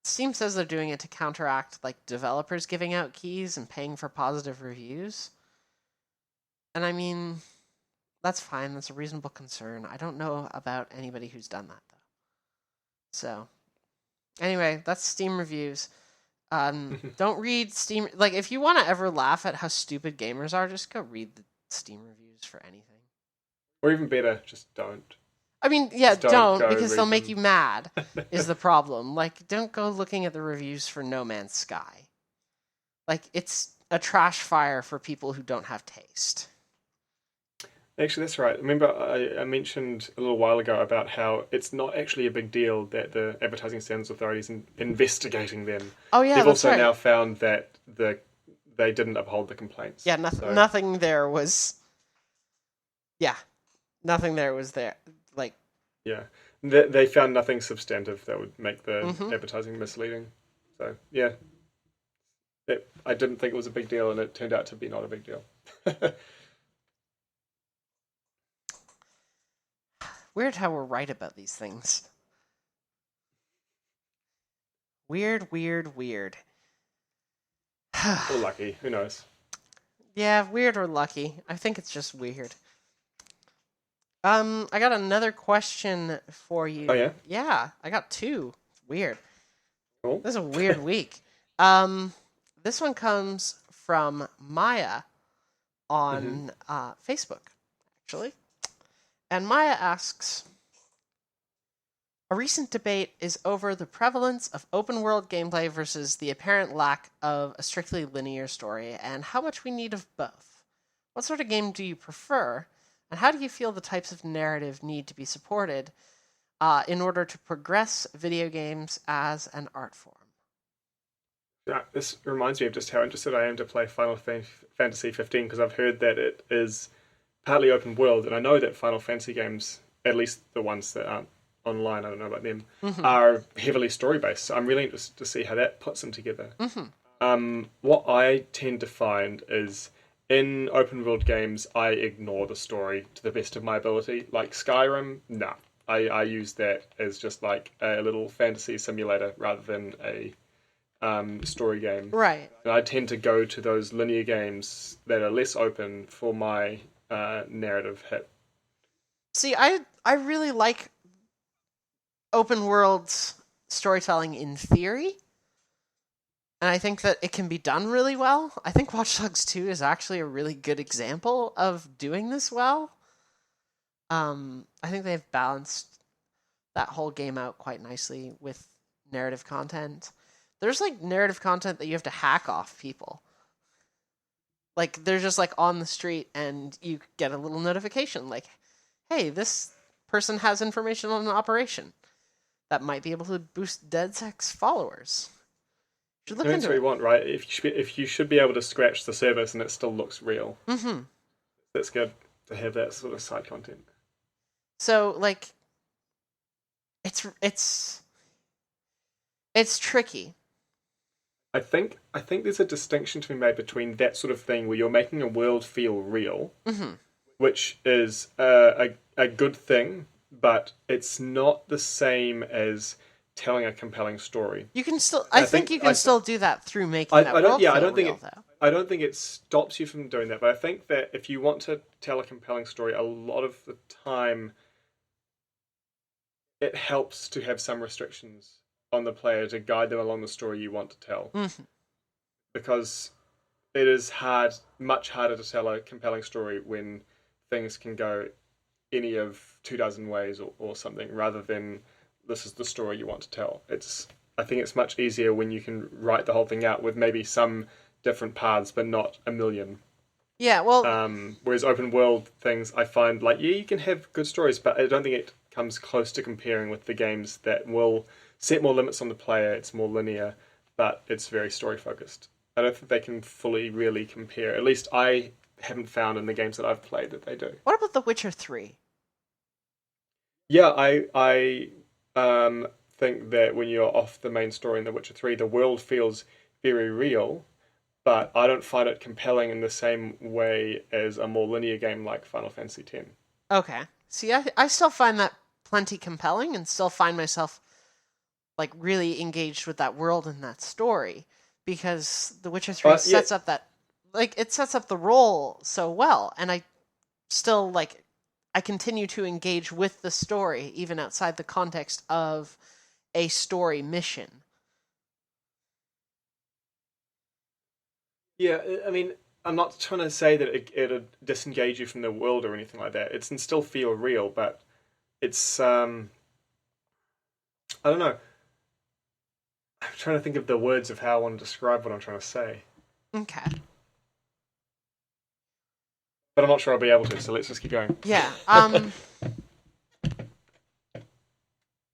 Steam says they're doing it to counteract like developers giving out keys and paying for positive reviews. And I mean, that's fine. That's a reasonable concern. I don't know about anybody who's done that though. So, anyway, that's Steam reviews. Don't read Steam. Like, if you want to ever laugh at how stupid gamers are, just go read the Steam reviews for anything.
Or even better, just don't.
I mean, yeah,
Just
don't
go
because
read
they'll make
them.
you mad. Is the problem? Like, don't go looking at the reviews for No Man's Sky. Like, it's a trash fire for people who don't have taste.
Actually, that's right. Remember, I mentioned a little while ago about how it's not actually a big deal that the Advertising Standards Authority is investigating them.
Oh yeah,
They've
that's
also
right.
now found that they didn't uphold the complaints.
Yeah,
So,
nothing there was. Yeah, nothing there was there. Like,
yeah, they found nothing substantive that would make the
Mhm.
advertising misleading. So yeah, I didn't think it was a big deal, and it turned out to be not a big deal.
weird how we're right about these things. Weird, weird, weird.
Or lucky, who knows?
Yeah, weird or lucky. I think it's just weird. I got another question for you.
Oh, yeah?
Yeah, I got two. Weird.
Cool.
This is a weird week. This one comes from Maya on Facebook, actually. And Maya asks, a recent debate is over the prevalence of open world gameplay versus the apparent lack of a strictly linear story, and how much we need of both. What sort of game do you prefer, and how do you feel the types of narrative need to be supported in order to progress video games as an art form?
Yeah, this reminds me of just how interested I am to play Final Fantasy 15 because I've heard that it is partly open world, and I know that Final Fantasy games, at least the ones that aren't online, I don't know about them, are heavily story based. So I'm really interested to see how that puts them together. What I tend to find is in open world games, I ignore the story to the best of my ability. Like Skyrim, nah. I use that as just like a little fantasy simulator rather than a story game.
Right.
And I tend to go to those linear games that are less open for my narrative hit.
See, I really like open world storytelling in theory. And I think that it can be done really well. I think Watch Dogs 2 is actually a really good example of doing this well. I think they've balanced that whole game out quite nicely with narrative content. There's like narrative content that you have to hack off people. Like they're just like on the street and you get a little notification like, hey, this person has information on an operation that might be able to boost DeadSec's followers. You should look
That's
into
what
it.
you want, right? If you should be able to scratch the service and it still looks real, that's good to have that sort of side content.
So like, it's tricky.
I think there's a distinction to be made between that sort of thing where you're making a world feel real, which is a good thing, but it's not the same as telling a compelling story.
You can still, I think you can still do that through making that
I don't.
world
Yeah,
feel
I don't think
real,
it.
though.
I don't think it stops you from doing that, but I think that if you want to tell a compelling story, a lot of the time, it helps to have some restrictions on the player to guide them along the story you want to tell, because it is much harder to tell a compelling story when things can go any of 24 ways or something, rather than this is the story you want to tell. I think it's much easier when you can write the whole thing out with maybe some different paths, but not a million.
Yeah, well,
Whereas open world things, I find like, yeah, you can have good stories, but I don't think it comes close to comparing with the games that will set more limits on the player. It's more linear, but it's very story focused. I don't think they can fully really compare. At least I haven't found in the games that I've played that they do.
What about The Witcher 3?
Yeah, I think that when you're off the main story in The Witcher 3, the world feels very real, but I don't find it compelling in the same way as a more linear game like Final Fantasy X.
Okay. See, I still find that plenty compelling and still find myself like really engaged with that world and that story because The Witcher 3 sets up that like it sets up the role so well and I still like I continue to engage with the story even outside the context of a story mission.
Yeah, I mean, I'm not trying to say that it'll disengage you from the world or anything like that. It can still feel real, but it's I don't know. I'm trying to think of the words of how I want to describe what I'm trying to say,
Okay.
but I'm not sure I'll be able to. So let's just keep going.
Yeah.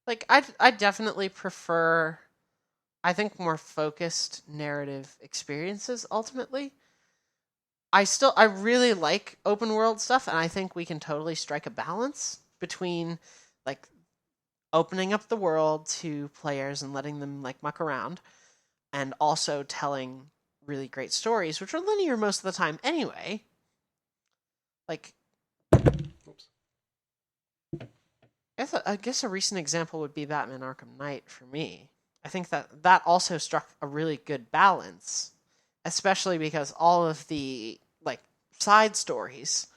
Like I definitely prefer I think more focused narrative experiences ultimately. I really like open world stuff and I think we can totally strike a balance between like opening up the world to players and letting them like muck around and also telling really great stories which are linear most of the time anyway. Like
Oops.
I guess a recent example would be Batman Arkham Knight for me. I think that also struck a really good balance, especially because all of the like side stories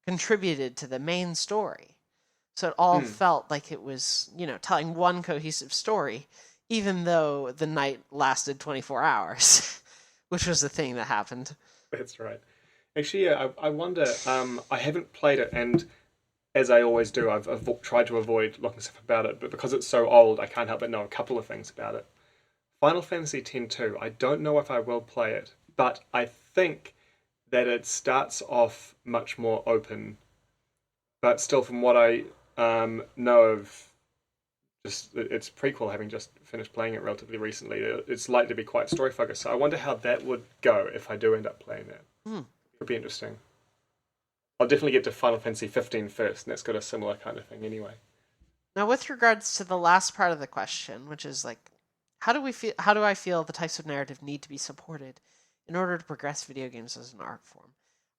contributed to the main story. So it all felt like it was, telling one cohesive story, even though the night lasted 24 hours, which was the thing that happened.
That's right. Actually, yeah, I wonder. I haven't played it, and as I always do, I've tried to avoid looking stuff about it, but because it's so old, I can't help but know a couple of things about it. Final Fantasy X-2, I don't know if I will play it, but I think that it starts off much more open, but still from what I know of just its prequel, having just finished playing it relatively recently, it's likely to be quite story focused. So I wonder how that would go if I do end up playing that. It would be interesting. I'll definitely get to Final Fantasy 15 first, and that's got a similar kind of thing anyway.
Now, with regards to the last part of the question, which is like, how do I feel the types of narrative need to be supported in order to progress video games as an art form?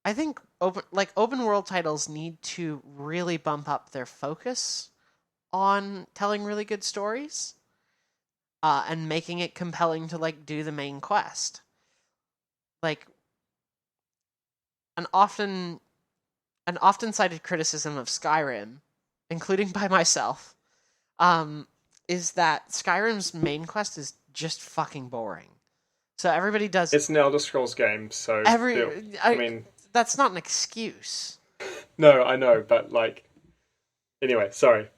I think open world titles need to really bump up their focus on telling really good stories, and making it compelling to like do the main quest. Like an often cited criticism of Skyrim, including by myself, is that Skyrim's main quest is just fucking boring. So everybody does.
It's an Elder Scrolls game, so I mean,
that's not an excuse.
No, I know, but like, anyway, sorry,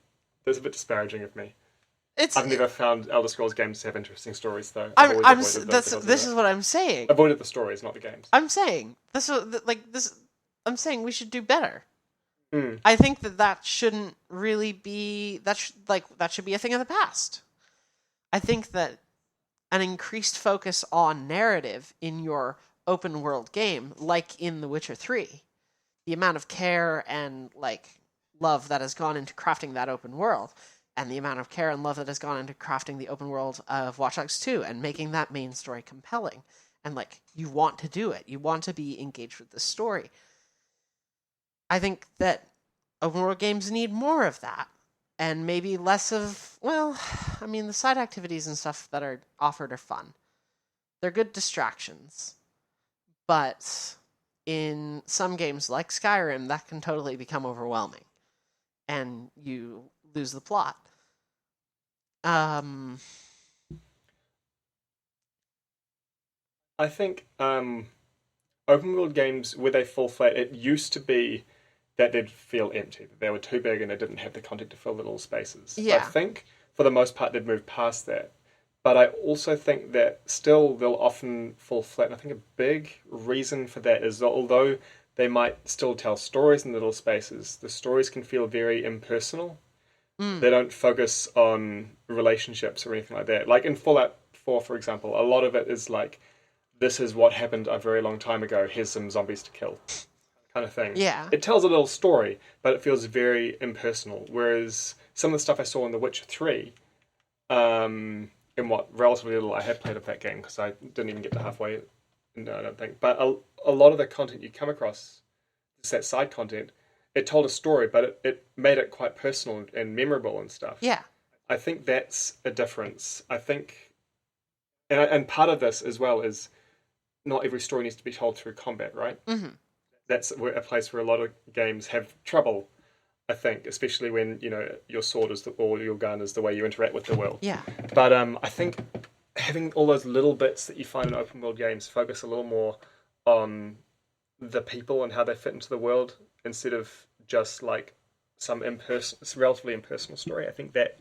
that's a bit disparaging of me. I've never found Elder Scrolls games to have interesting stories, though.
This is what I'm saying.
Avoided the stories, not the games.
I'm saying this. I'm saying we should do better. I think that shouldn't really be that should be a thing of the past. I think that an increased focus on narrative in your open world game, like in The Witcher 3, the amount of care and like love that has gone into crafting that open world, and the amount of care and love that has gone into crafting the open world of Watch Dogs 2 and making that main story compelling. And like you want to do it. You want to be engaged with the story. I think that open world games need more of that. And maybe less of, the side activities and stuff that are offered are fun. They're good distractions. But in some games like Skyrim, that can totally become overwhelming. And you lose the plot.
I think open world games, where they fall flat, it used to be that they'd feel empty, that they were too big and they didn't have the content to fill the little spaces.
Yeah.
I think, for the most part, they've moved past that. But I also think that still they'll often fall flat. And I think a big reason for that is that although they might still tell stories in little spaces, the stories can feel very impersonal. They don't focus on relationships or anything like that. Like in Fallout 4, for example, a lot of it is like, this is what happened a very long time ago, here's some zombies to kill. kind of thing.
Yeah.
It tells a little story, but it feels very impersonal. Whereas some of the stuff I saw in The Witcher 3, in what relatively little I had played of that game, because I didn't even get to halfway, no, I don't think. But a lot of the content you come across, just that side content, it told a story, but it made it quite personal and memorable and stuff.
Yeah.
I think that's a difference. I think, and part of this as well is not every story needs to be told through combat, right?
Mm-hmm.
That's a place where a lot of games have trouble, I think, especially when, your sword is or your gun is the way you interact with the world.
Yeah.
But I think having all those little bits that you find in open world games focus a little more on the people and how they fit into the world instead of just like some relatively impersonal story. I think that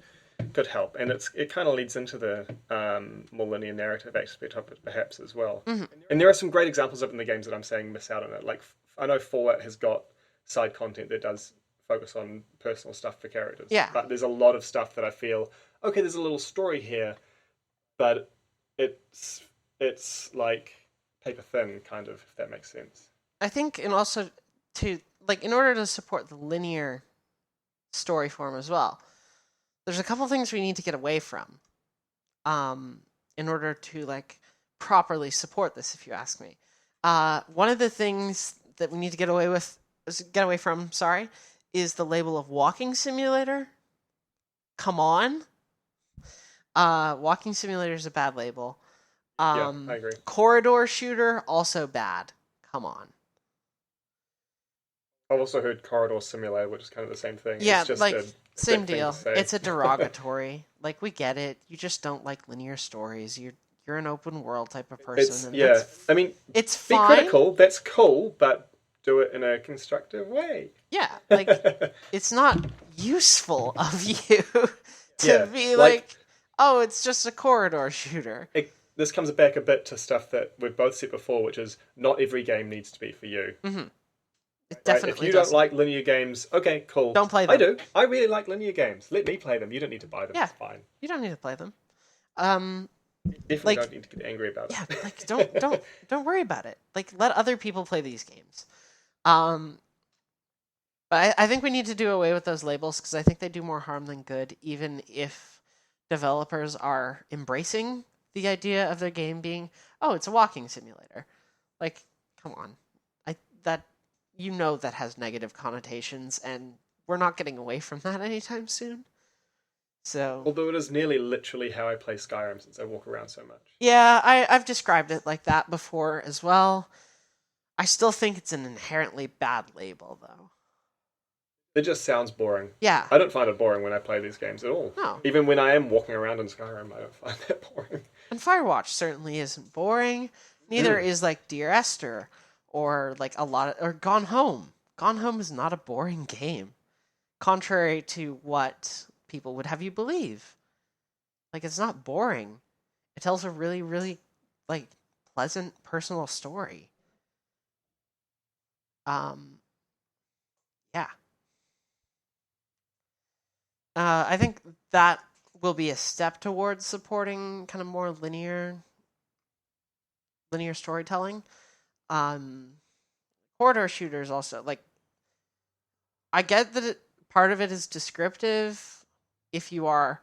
could help, and it kind of leads into the more linear narrative aspect of it perhaps as well.
Mm-hmm.
And there are some great examples of it in the games that I'm saying miss out on it. Like I know Fallout has got side content that does focus on personal stuff for characters.
Yeah.
But there's a lot of stuff that I feel, okay, there's a little story here, but it's like paper thin, kind of, if that makes sense.
I think, and also in order to support the linear story form as well, there's a couple things we need to get away from, in order to properly support this. If you ask me, one of the things that we need to get away from, is the label of walking simulator. Come on, walking simulator is a bad label.
Yeah, I agree.
Corridor shooter, also bad. Come on.
I've also heard corridor simulator, which is kind of the same thing.
Yeah,
it's just
same deal. It's a derogatory. We get it. You just don't like linear stories. You're an open world type of person.
I mean,
it's
be
fine.
critical. That's cool, but do it in a constructive way.
Yeah, it's not useful of you to be oh, it's just a corridor shooter.
This comes back a bit to stuff that we've both said before, which is not every game needs to be for you.
Mm-hmm. It
Right?
definitely
If you don't like linear games, okay, cool.
Don't play them.
I do. I really like linear games. Let me play them. You don't need to buy them.
Yeah.
It's fine.
You don't need to play them.
Definitely don't need to get angry about it.
Yeah, don't worry about it. Let other people play these games. But I think we need to do away with those labels because I think they do more harm than good, even if developers are embracing the idea of their game being, oh, it's a walking simulator. Come on. That has negative connotations, and we're not getting away from that anytime soon. So,
although it is nearly literally how I play Skyrim since I walk around so much.
Yeah, I've described it like that before as well. I still think it's an inherently bad label, though.
It just sounds boring.
Yeah.
I don't find it boring when I play these games at all.
No.
Even when I am walking around in Skyrim, I don't find that boring.
And Firewatch certainly isn't boring. Neither is Dear Esther or or Gone Home. Gone Home is not a boring game, contrary to what people would have you believe. It's not boring. It tells a really, really pleasant personal story. Yeah. I think that will be a step towards supporting kind of more linear storytelling. Corridor shooters also, I get that part of it is descriptive if you are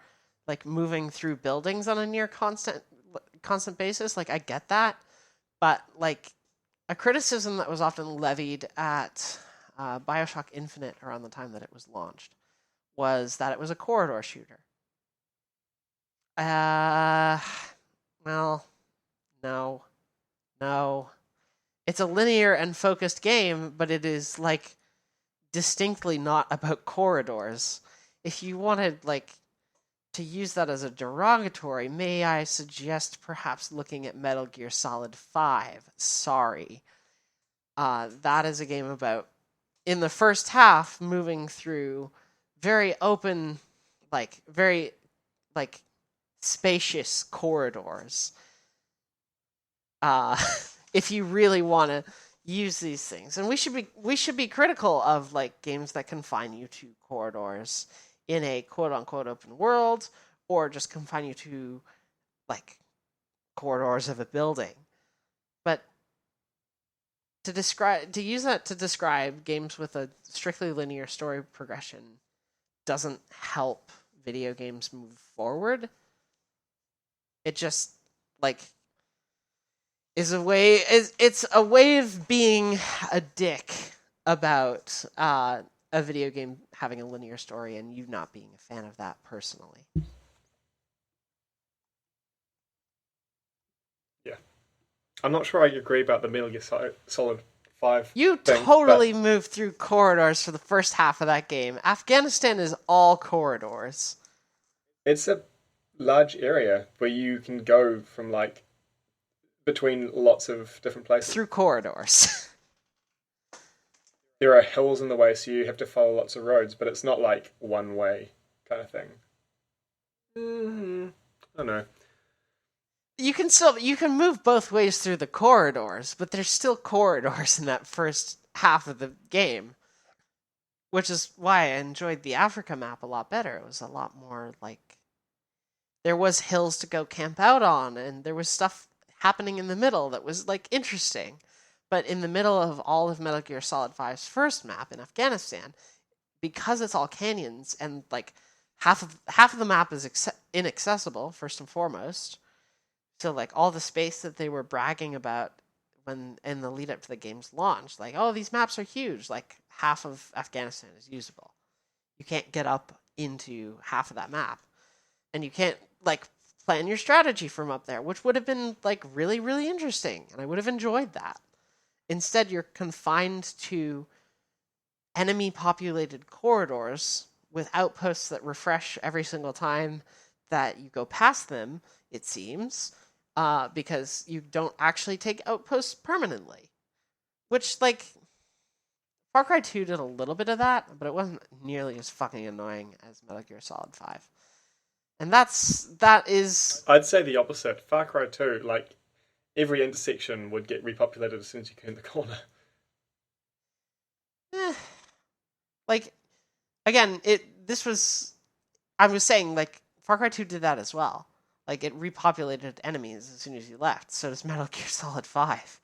moving through buildings on a near constant basis. I get that, but a criticism that was often levied at BioShock Infinite around the time that it was launched was that it was a corridor shooter. Well, no. It's a linear and focused game, but it is distinctly not about corridors. If you wanted to use that as a derogatory, may I suggest perhaps looking at Metal Gear Solid 5? Sorry. That is a game about, in the first half, moving through very open, very spacious corridors. If you really want to use these things, and we should be critical of games that confine you to corridors in a quote unquote open world, or just confine you to corridors of a building. But to use that to describe games with a strictly linear story progression doesn't help video games move forward. It just like it's a way of being a dick about a video game having a linear story and you not being a fan of that personally.
Yeah, I'm not sure I agree about the Metal Gear Solid 5.
You
thing,
totally moved through corridors for the first half of that game. Afghanistan is all corridors.
It's a large area where you can go from like between lots of different places.
Through corridors.
There are hills in the way, so you have to follow lots of roads, but it's not like one way kind of thing. I don't know.
You can move both ways through the corridors, but there's still corridors in that first half of the game. Which is why I enjoyed the Africa map a lot better. It was a lot more like there was hills to go camp out on, and there was stuff happening in the middle that was like interesting. But in the middle of all of Metal Gear Solid 5's first map in Afghanistan, because it's all canyons and like half of the map is inaccessible first and foremost. So like all the space that they were bragging about when in the lead up to the game's launch, like, oh, these maps are huge, like half of Afghanistan is usable. You can't get up into half of that map. And you can't like plan your strategy from up there, which would have been like really, really interesting, and I would have enjoyed that. Instead, you're confined to enemy populated corridors with outposts that refresh every single time that you go past them, it seems. Because you don't actually take outposts permanently. Which, like, Far Cry 2 did a little bit of that, but it wasn't nearly as fucking annoying as Metal Gear Solid 5. And that is...
I'd say the opposite. Far Cry 2, like, every intersection would get repopulated as soon as you came in the corner.
Like, again, I was saying, like, Far Cry 2 did that as well. Like, it repopulated enemies as soon as you left. So does Metal Gear Solid 5.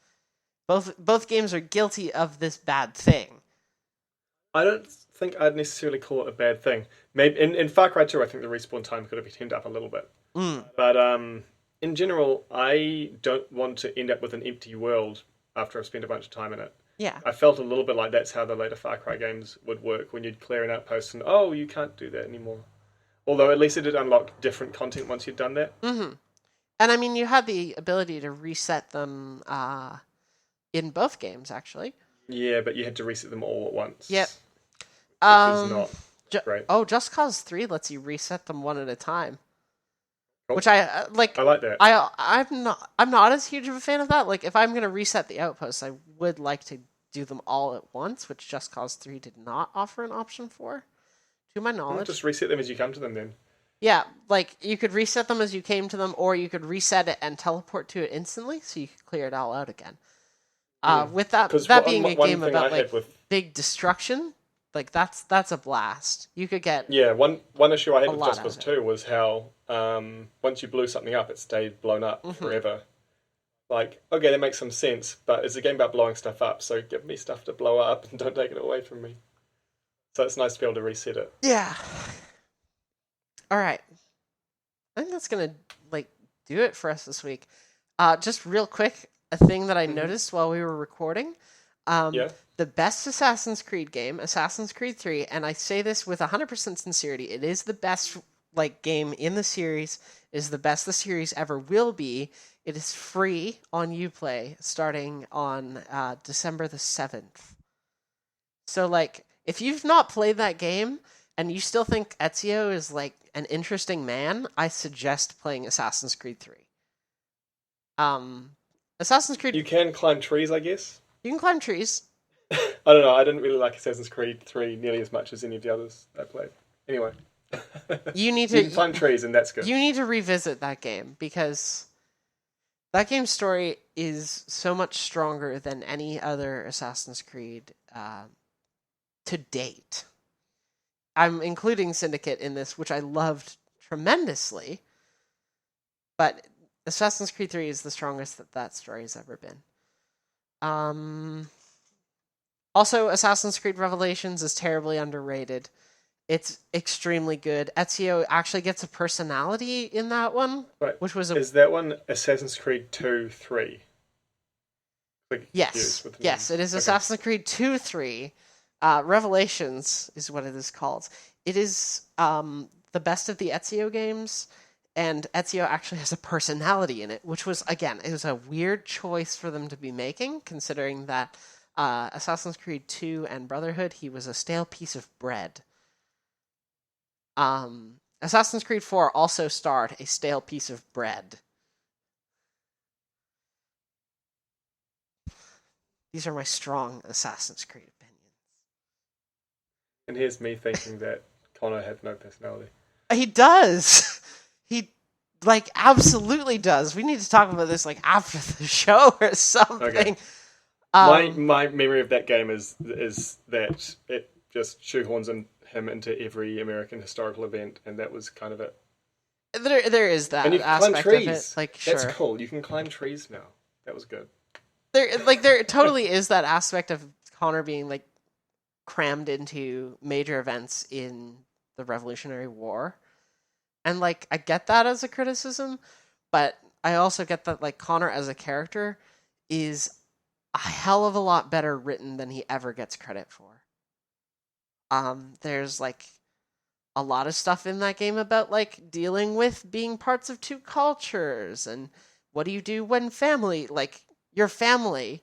Both games are guilty of this bad thing.
I don't think I'd necessarily call it a bad thing. Maybe in Far Cry 2, I think the respawn time could have been turned up a little bit. But in general, I don't want to end up with an empty world after I've spent a bunch of time in it.
Yeah.
I felt a little bit like that's how the later Far Cry games would work, when you'd clear an outpost and, oh, you can't do that anymore. Although at least it did unlock different content once you'd done that.
Mm-hmm. And I mean, you had the ability to reset them in both games, actually.
Yeah, but you had to reset them all at once.
Yep.
Which is not great.
Oh, Just Cause 3 lets you reset them one at a time. Cool. Which I like.
I like that.
I'm not as huge of a fan of that. Like, if I'm gonna reset the outposts, I would like to do them all at once, which Just Cause 3 did not offer an option for, to my knowledge.
Just reset them as you come to them, then.
Yeah, like you could reset them as you came to them, or you could reset it and teleport to it instantly, so you could clear it all out again. With that being a game about like big destruction, like that's a blast. You could get
one issue I had with Just Cause 2 was how once you blew something up, it stayed blown up forever. Like, okay, that makes some sense, but it's a game about blowing stuff up, so give me stuff to blow up and don't take it away from me. So it's nice to be able to reset it.
Yeah. All right. I think that's gonna do it for us this week. Just real quick, a thing that I noticed while we were recording. The best Assassin's Creed game, Assassin's Creed 3, and I say this with 100% sincerity, it is the best game in the series. It is the best the series ever will be. It is free on Uplay starting on December the 7th. So if you've not played that game and you still think Ezio is an interesting man, I suggest playing Assassin's Creed 3. Assassin's Creed...
You can climb trees, I guess?
You can climb trees.
I don't know, I didn't really like Assassin's Creed 3 nearly as much as any of the others I played. Anyway.
You
can climb trees, and that's good.
You need to revisit that game, because that game's story is so much stronger than any other Assassin's Creed to date. I'm including Syndicate in this, which I loved tremendously, but Assassin's Creed 3 is the strongest that story has ever been. Also, Assassin's Creed Revelations is terribly underrated. It's extremely good. Ezio actually gets a personality in that one,
Right.
which was
Is that one Assassin's Creed 2, 3?
Yes,
With the
yes,
names.
it is
Okay.
Assassin's Creed 2, 3. Revelations is what it is called. It is the best of the Ezio games, and Ezio actually has a personality in it, which was, again, it was a weird choice for them to be making, considering that Assassin's Creed 2 and Brotherhood, he was a stale piece of bread. Assassin's Creed 4 also starred a stale piece of bread. These are my strong Assassin's Creed opinions.
And here's me thinking that Connor had no personality.
He does. He absolutely does. We need to talk about this after the show or something.
Okay. My memory of that game is that it just shoehorns him into every American historical event, and that was kind of it.
There is that
and you can
aspect
climb trees.
of it. Sure.
That's cool. You can climb trees now. That was good.
There totally is that aspect of Connor being crammed into major events in the Revolutionary War. And I get that as a criticism, but I also get that Connor as a character is a hell of a lot better written than he ever gets credit for. There's a lot of stuff in that game about dealing with being parts of two cultures, and what do you do when your family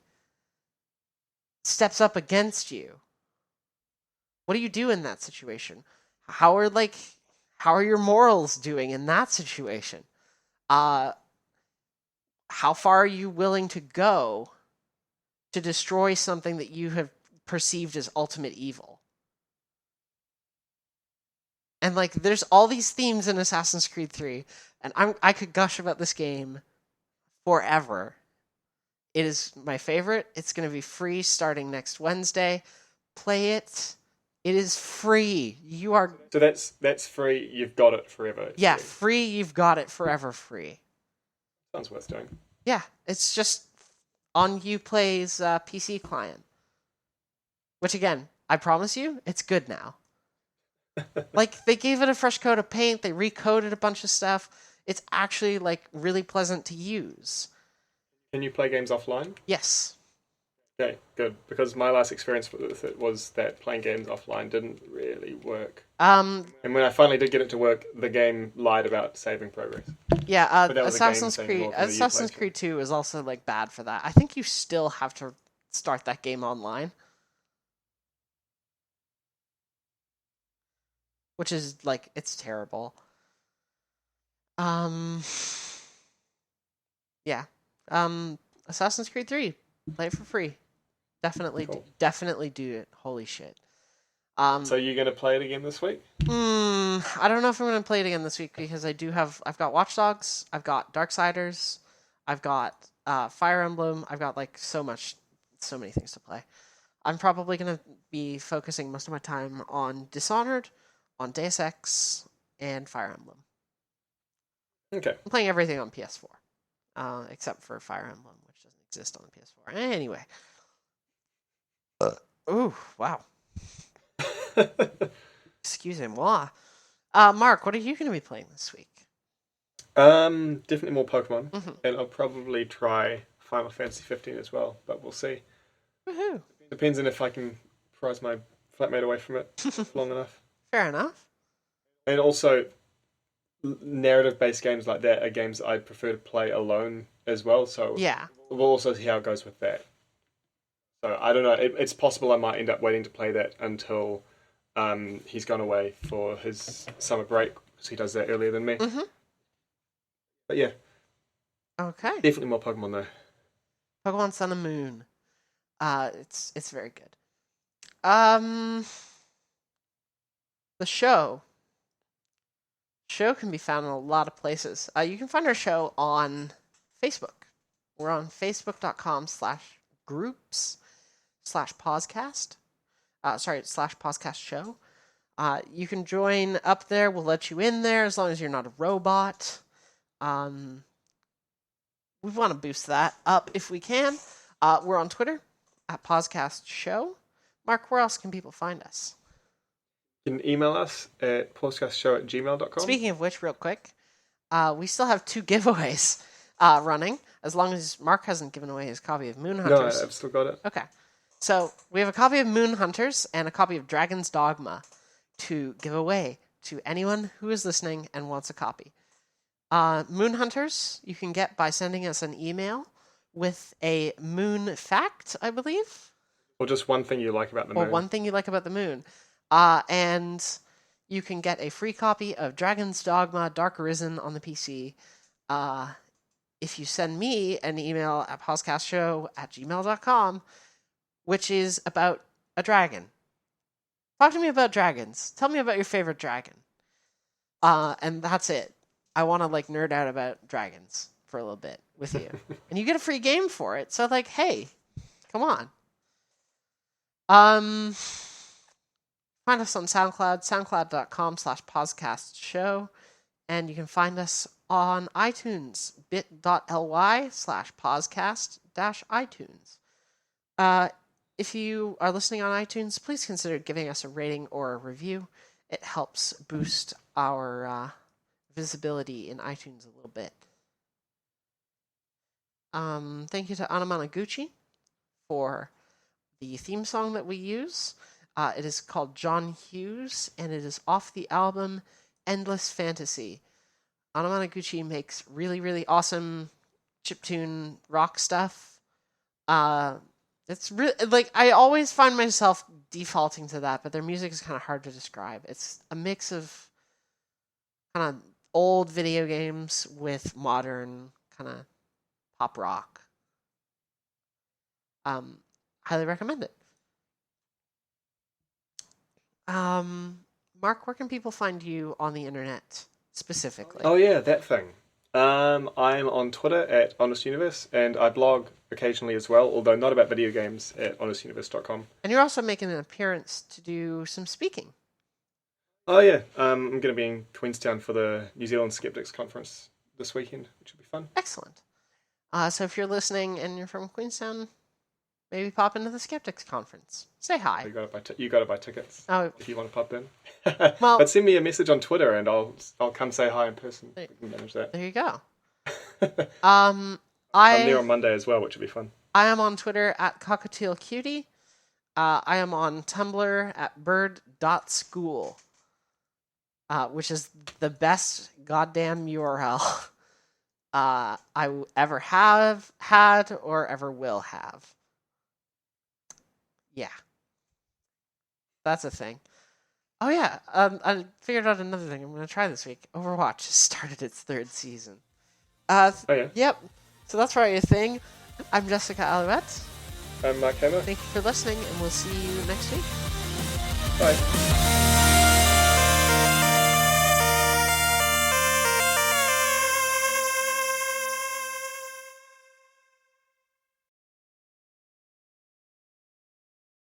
steps up against you? What do you do in that situation? How are your morals doing in that situation? How far are you willing to go to destroy something that you have perceived as ultimate evil? And there's all these themes in Assassin's Creed 3, and I could gush about this game forever. It is my favorite. It's going to be free starting next Wednesday. Play it. It is free.
So that's free. You've got it forever.
Yeah, free. You've got it forever free.
Sounds worth doing.
Yeah, it's just on Uplay's PC client. Which again, I promise you, it's good now. They gave it a fresh coat of paint. They recoded a bunch of stuff. It's actually really pleasant to use.
Can you play games offline?
Yes.
Okay, good. Because my last experience with it was that playing games offline didn't really work. And when I finally did get it to work, the game lied about saving progress.
Yeah, Assassin's Creed 2 is also bad for that. I think you still have to start that game online. Which is it's terrible. Yeah. Assassin's Creed 3. Play it for free. Definitely, cool. Definitely do it. Holy shit.
So you're gonna play it again this week?
I don't know if I'm gonna play it again this week because I've got Watch Dogs, I've got Darksiders, I've got Fire Emblem, I've got so many things to play. I'm probably gonna be focusing most of my time on Dishonored, on Deus Ex, and Fire Emblem.
Okay.
I'm playing everything on PS4, except for Fire Emblem, which doesn't exist on the PS4. Anyway. Ooh, wow. Excuse moi. Mark, what are you going to be playing this week?
Definitely more Pokemon, and I'll probably try Final Fantasy 15 as well, but we'll see.
Woohoo!
Depends on if I can prise my flatmate away from it long enough.
Fair enough.
And also, narrative-based games like that are games I prefer to play alone as well. So
yeah,
we'll also see how it goes with that. So I don't know. It's possible I might end up waiting to play that until he's gone away for his summer break, because he does that earlier than me.
Mm-hmm.
But yeah.
Okay.
Definitely more Pokemon though.
Pokemon Sun and Moon. It's very good. The show can be found in a lot of places. You can find our show on Facebook. We're on facebook.com/groups/PauseCast. /PauseCast show. You can join up there. We'll let you in there as long as you're not a robot. We want to boost that up if we can. We're on Twitter at PauseCast Show. Mark, where else can people find us?
You can email us at pausecastshow@gmail.com.
Speaking of which, real quick, we still have 2 giveaways running, as long as Mark hasn't given away his copy of Moon
No,
Hunters.
I've still got it.
Okay. So we have a copy of Moon Hunters and a copy of Dragon's Dogma to give away to anyone who is listening and wants a copy. Moon Hunters you can get by sending us an email with a moon fact, I believe.
Or just one thing you like about the moon.
Or one thing you like about the moon. And you can get a free copy of Dragon's Dogma Dark Arisen on the PC if you send me an email at pausecastshow@gmail.com, which is about a dragon. Talk to me about dragons. Tell me about your favorite dragon. And that's it. I want to nerd out about dragons for a little bit with you. And you get a free game for it. So hey, come on. Find us on SoundCloud, soundcloud.com/pausecastshow. And you can find us on iTunes, bit.ly/pausecast-iTunes. If you are listening on iTunes, please consider giving us a rating or a review. It helps boost our visibility in iTunes a little bit. Thank you to Anamanaguchi for the theme song that we use. It is called John Hughes, and it is off the album Endless Fantasy. Anamanaguchi makes really, really awesome chiptune rock stuff. It's really I always find myself defaulting to that, but their music is kind of hard to describe. It's a mix of kind of old video games with modern kind of pop rock. Highly recommend it. Mark, where can people find you on the internet specifically?
Oh yeah, that thing. I'm on Twitter at HonestUniverse, and I blog occasionally as well, although not about video games, at honestuniverse.com.
And you're also making an appearance to do some speaking.
Oh yeah, I'm going to be in Queenstown for the New Zealand Skeptics Conference this weekend, which will be fun.
Excellent. So if you're listening and you're from Queenstown, maybe pop into the Skeptics Conference. Say hi.
You got to buy tickets if you want to pop in.
Well,
but send me a message on Twitter and I'll come say hi in person. We can manage that.
There you go.
I'm there on Monday as well, which will be fun.
I am on Twitter at cockatielcutie. I am on Tumblr at bird.school, which is the best goddamn URL I ever have had or ever will have. Yeah. That's a thing. Oh yeah, I figured out another thing I'm going to try this week. Overwatch has started its 3rd season.
Oh yeah?
Yep. So that's probably a thing. I'm Jessica Alouette.
I'm Mark Hammer.
Thank you for listening, and we'll see you next week.
Bye.